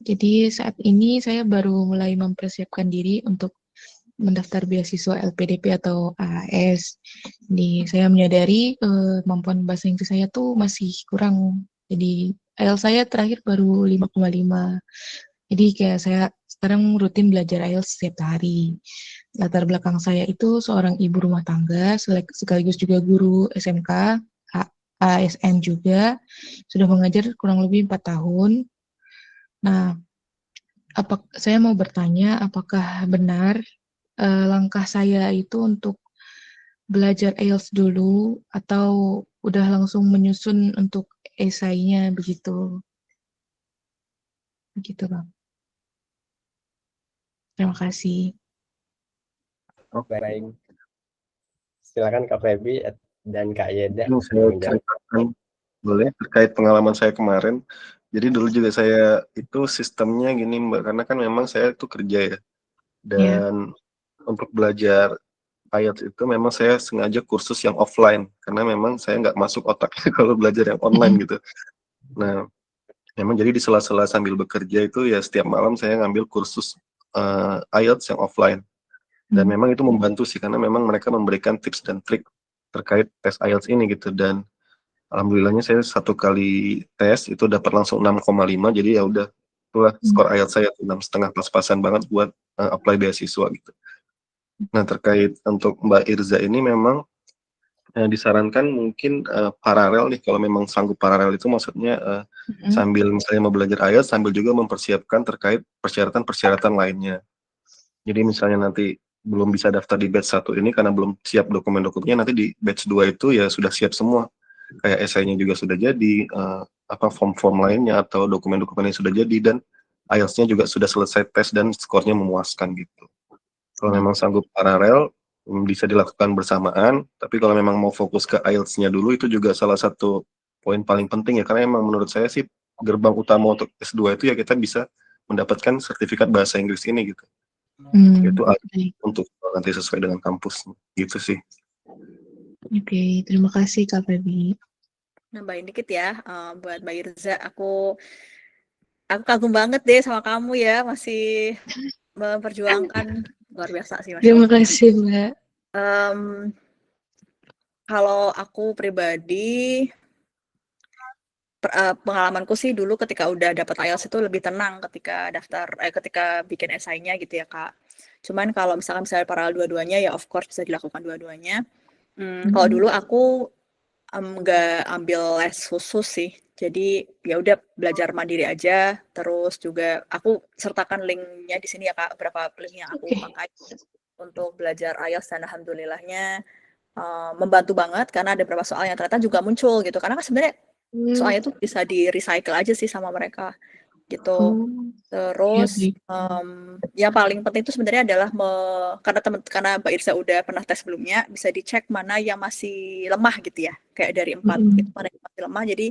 jadi saat ini saya baru mulai mempersiapkan diri untuk mendaftar beasiswa LPDP atau AAS. Jadi saya menyadari kemampuan bahasa Inggris saya tuh masih kurang. Jadi IELTS saya terakhir baru 5,5. Jadi kayak saya sekarang rutin belajar IELTS setiap hari. Latar belakang saya itu seorang ibu rumah tangga, sekaligus juga guru SMK, ASN juga, sudah mengajar kurang lebih 4 tahun. Nah, saya mau bertanya apakah benar langkah saya itu untuk belajar IELTS dulu atau udah langsung menyusun untuk esainya begitu? Begitu, Bang. Terima kasih. Oke, baik. Silakan Kak Febi dan Kak Yeda. Saya ceritakan boleh terkait pengalaman saya kemarin. Jadi dulu juga saya itu sistemnya gini Mbak, karena kan memang saya itu kerja ya. Dan untuk belajar IELTS itu memang saya sengaja kursus yang offline karena memang saya nggak masuk otaknya kalau belajar yang online gitu. Nah, memang jadi di sela-sela sambil bekerja itu ya setiap malam saya ngambil kursus IELTS yang offline. Dan memang itu membantu sih karena memang mereka memberikan tips dan trik terkait tes IELTS ini gitu, dan alhamdulillahnya saya 1 kali tes itu dapat langsung 6,5, jadi ya udah itulah skor IELTS saya 6,5, pas-pasan banget buat apply beasiswa gitu. Nah, terkait untuk Mbak Irza ini memang disarankan mungkin paralel nih, kalau memang sanggup paralel itu maksudnya sambil misalnya mau belajar IELTS sambil juga mempersiapkan terkait persyaratan-persyaratan lainnya. Jadi misalnya nanti belum bisa daftar di batch 1 ini karena belum siap dokumen-dokumennya, nanti di batch 2 itu ya sudah siap semua. Kayak esainya juga sudah jadi, form-form lainnya atau dokumen-dokumennya sudah jadi, dan IELTS-nya juga sudah selesai tes dan skornya memuaskan gitu. Kalau memang sanggup paralel, bisa dilakukan bersamaan, tapi kalau memang mau fokus ke IELTS-nya dulu, itu juga salah satu poin paling penting ya, karena emang menurut saya sih gerbang utama untuk S2 itu ya kita bisa mendapatkan sertifikat bahasa Inggris ini gitu. Itu untuk nanti sesuai dengan kampus gitu sih. Oke, terima kasih Kak Febi. Nambahin dikit ya, buat Mbak Irza, aku kagum banget deh sama kamu ya, masih memperjuangkan, luar biasa sih. Terima kasih Mbak. Kalau aku pribadi, pengalamanku sih dulu ketika udah dapat IELTS itu lebih tenang ketika ketika bikin esainya gitu ya Kak. Cuman kalau misalnya paralel dua-duanya ya of course bisa dilakukan dua-duanya. Kalau dulu aku nggak ambil les khusus sih, jadi ya udah belajar mandiri aja. Terus juga aku sertakan linknya di sini ya Kak, berapa link yang aku pakai untuk belajar IELTS, dan alhamdulillahnya membantu banget karena ada beberapa soal yang ternyata juga muncul gitu, karena kan sebenarnya soalnya itu bisa di recycle aja sih sama mereka gitu. Terus yang paling penting itu sebenarnya adalah karena Mbak Irza udah pernah tes sebelumnya, bisa dicek mana yang masih lemah gitu ya, kayak dari 4 itu mana yang masih lemah. Jadi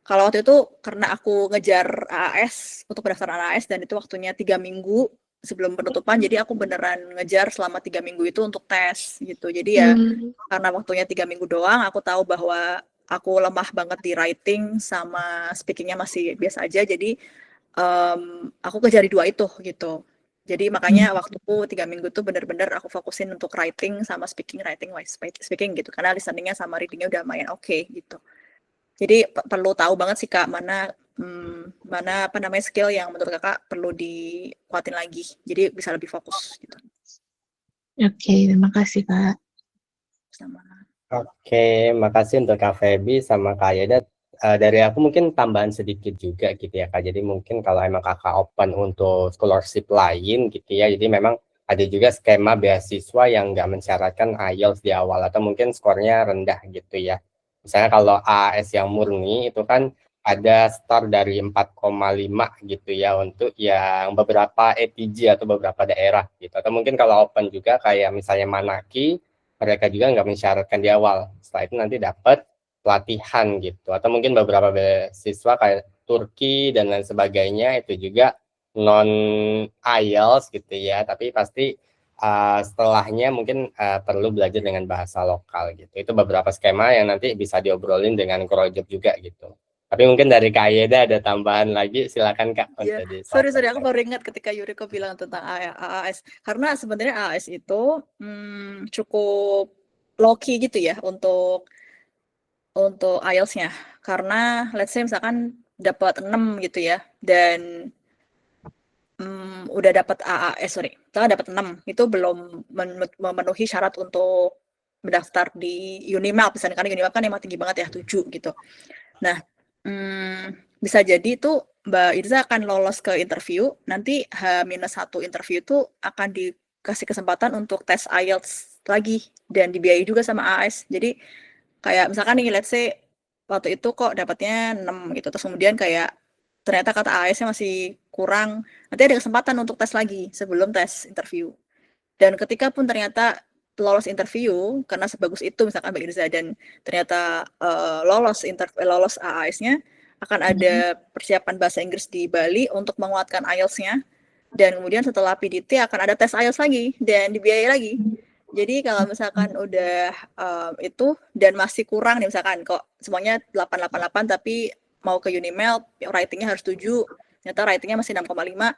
kalau waktu itu karena aku ngejar AAS untuk pendaftaran AAS dan itu waktunya 3 minggu sebelum penutupan, jadi aku beneran ngejar selama 3 minggu itu untuk tes gitu. Jadi ya karena waktunya 3 minggu doang, aku tahu bahwa aku lemah banget di writing sama speakingnya masih biasa aja, jadi aku kejar di 2 itu gitu. Jadi makanya waktuku 3 minggu tuh bener-bener aku fokusin untuk writing sama speaking wise speaking gitu, karena listening-nya sama reading-nya udah lumayan oke gitu. Jadi perlu tahu banget sih Kak, mana apa namanya, skill yang menurut Kakak perlu dikuatin lagi, jadi bisa lebih fokus gitu. Oke, terima kasih Kak. Sama. Oke, makasih untuk Kak Feby sama Kak Yeda. Dari aku mungkin tambahan sedikit juga gitu ya Kak. Jadi mungkin kalau emang Kakak open untuk scholarship lain gitu ya, jadi memang ada juga skema beasiswa yang nggak mensyaratkan IELTS di awal atau mungkin skornya rendah gitu ya. Misalnya kalau AAS yang murni itu kan ada start dari 4,5 gitu ya untuk yang beberapa ETJ atau beberapa daerah gitu. Atau mungkin kalau open juga kayak misalnya Manaki, mereka juga nggak mensyaratkan di awal. Setelah itu nanti dapat pelatihan gitu. Atau mungkin beberapa beasiswa kayak Turki dan lain sebagainya itu juga non IELTS gitu ya. Tapi pasti setelahnya mungkin perlu belajar dengan bahasa lokal gitu. Itu beberapa skema yang nanti bisa diobrolin dengan Krojob juga gitu. Tapi mungkin dari Kak Yeda ada tambahan lagi, silakan Kak. Iya, sorry aku baru ingat ketika Yuriko bilang tentang AAS. Karena sebenarnya AAS itu cukup low key gitu ya untuk IELTS-nya. Karena let's say misalkan dapat 6 gitu ya, dan udah dapat misalkan dapat 6, itu belum memenuhi syarat untuk mendaftar di Unimap misalnya, karena Unimap kan emang tinggi banget ya, 7 gitu. Nah, bisa jadi tuh Mbak Irza akan lolos ke interview, nanti H-1 interview itu akan dikasih kesempatan untuk tes IELTS lagi, dan dibiayai juga sama AAS. Jadi kayak misalkan nih, let's say waktu itu kok dapatnya 6 gitu, terus kemudian kayak ternyata kata AAS-nya masih kurang, nanti ada kesempatan untuk tes lagi sebelum tes interview. Dan ketika pun ternyata lolos interview, karena sebagus itu misalkan Mbak Irza, dan ternyata lolos AAS-nya, akan ada persiapan bahasa Inggris di Bali untuk menguatkan IELTS-nya, dan kemudian setelah PDT akan ada tes IELTS lagi dan dibiayai lagi. Jadi kalau misalkan udah itu dan masih kurang nih, misalkan kok semuanya 888 tapi mau ke Unimap, writing-nya harus 7, ternyata writing-nya masih 6,5,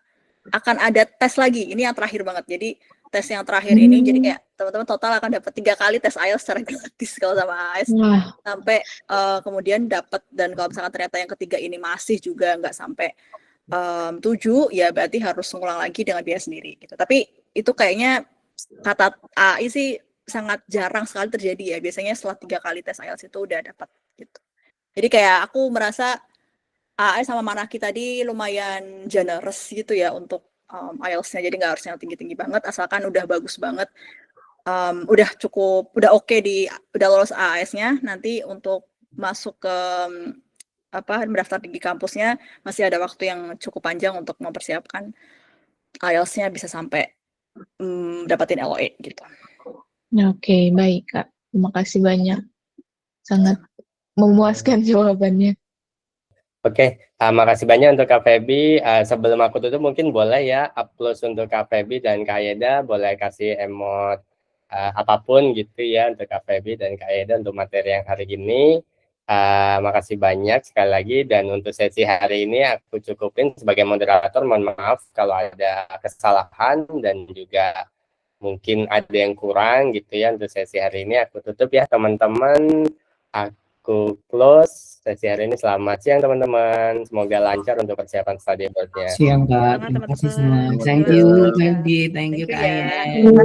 akan ada tes lagi. Ini yang terakhir banget. Jadi tes yang terakhir ini, jadi kayak teman-teman total akan dapat 3 kali tes IELTS secara gratis kalau sama AAS, sampai kemudian dapat. Dan kalau misalkan ternyata yang ketiga ini masih juga nggak sampai 7, ya berarti harus ngulang lagi dengan biaya sendiri gitu. Tapi itu kayaknya kata AI sih sangat jarang sekali terjadi ya. Biasanya setelah 3 kali tes IELTS itu udah dapat gitu. Jadi kayak aku merasa AI sama Manaki tadi lumayan generous gitu ya untuk IELTS-nya. Jadi nggak harus yang tinggi-tinggi banget, asalkan udah bagus banget, udah cukup, udah oke udah lolos AAS-nya. Nanti untuk masuk ke mendaftar di kampusnya masih ada waktu yang cukup panjang untuk mempersiapkan IELTS-nya bisa sampai dapatin LOE gitu. Oke, baik Kak. Terima kasih banyak. Sangat memuaskan jawabannya. Oke, makasih banyak untuk Kak Feby. Sebelum aku tutup mungkin boleh ya upload untuk Kak Feby dan Kak Yeda, boleh kasih emot apapun gitu ya untuk Kak Feby dan Kak Yeda untuk materi yang hari ini. Makasih banyak sekali lagi, dan untuk sesi hari ini aku cukupin sebagai moderator. Mohon maaf kalau ada kesalahan dan juga mungkin ada yang kurang gitu ya. Untuk sesi hari ini aku tutup ya teman-teman. Aku close sesi hari ini. Selamat siang teman-teman. Semoga lancar untuk persiapan study abroad-nya. Siang Kak, terima kasih semua. Thank you Kak Feby, thank you Kak Ayanda.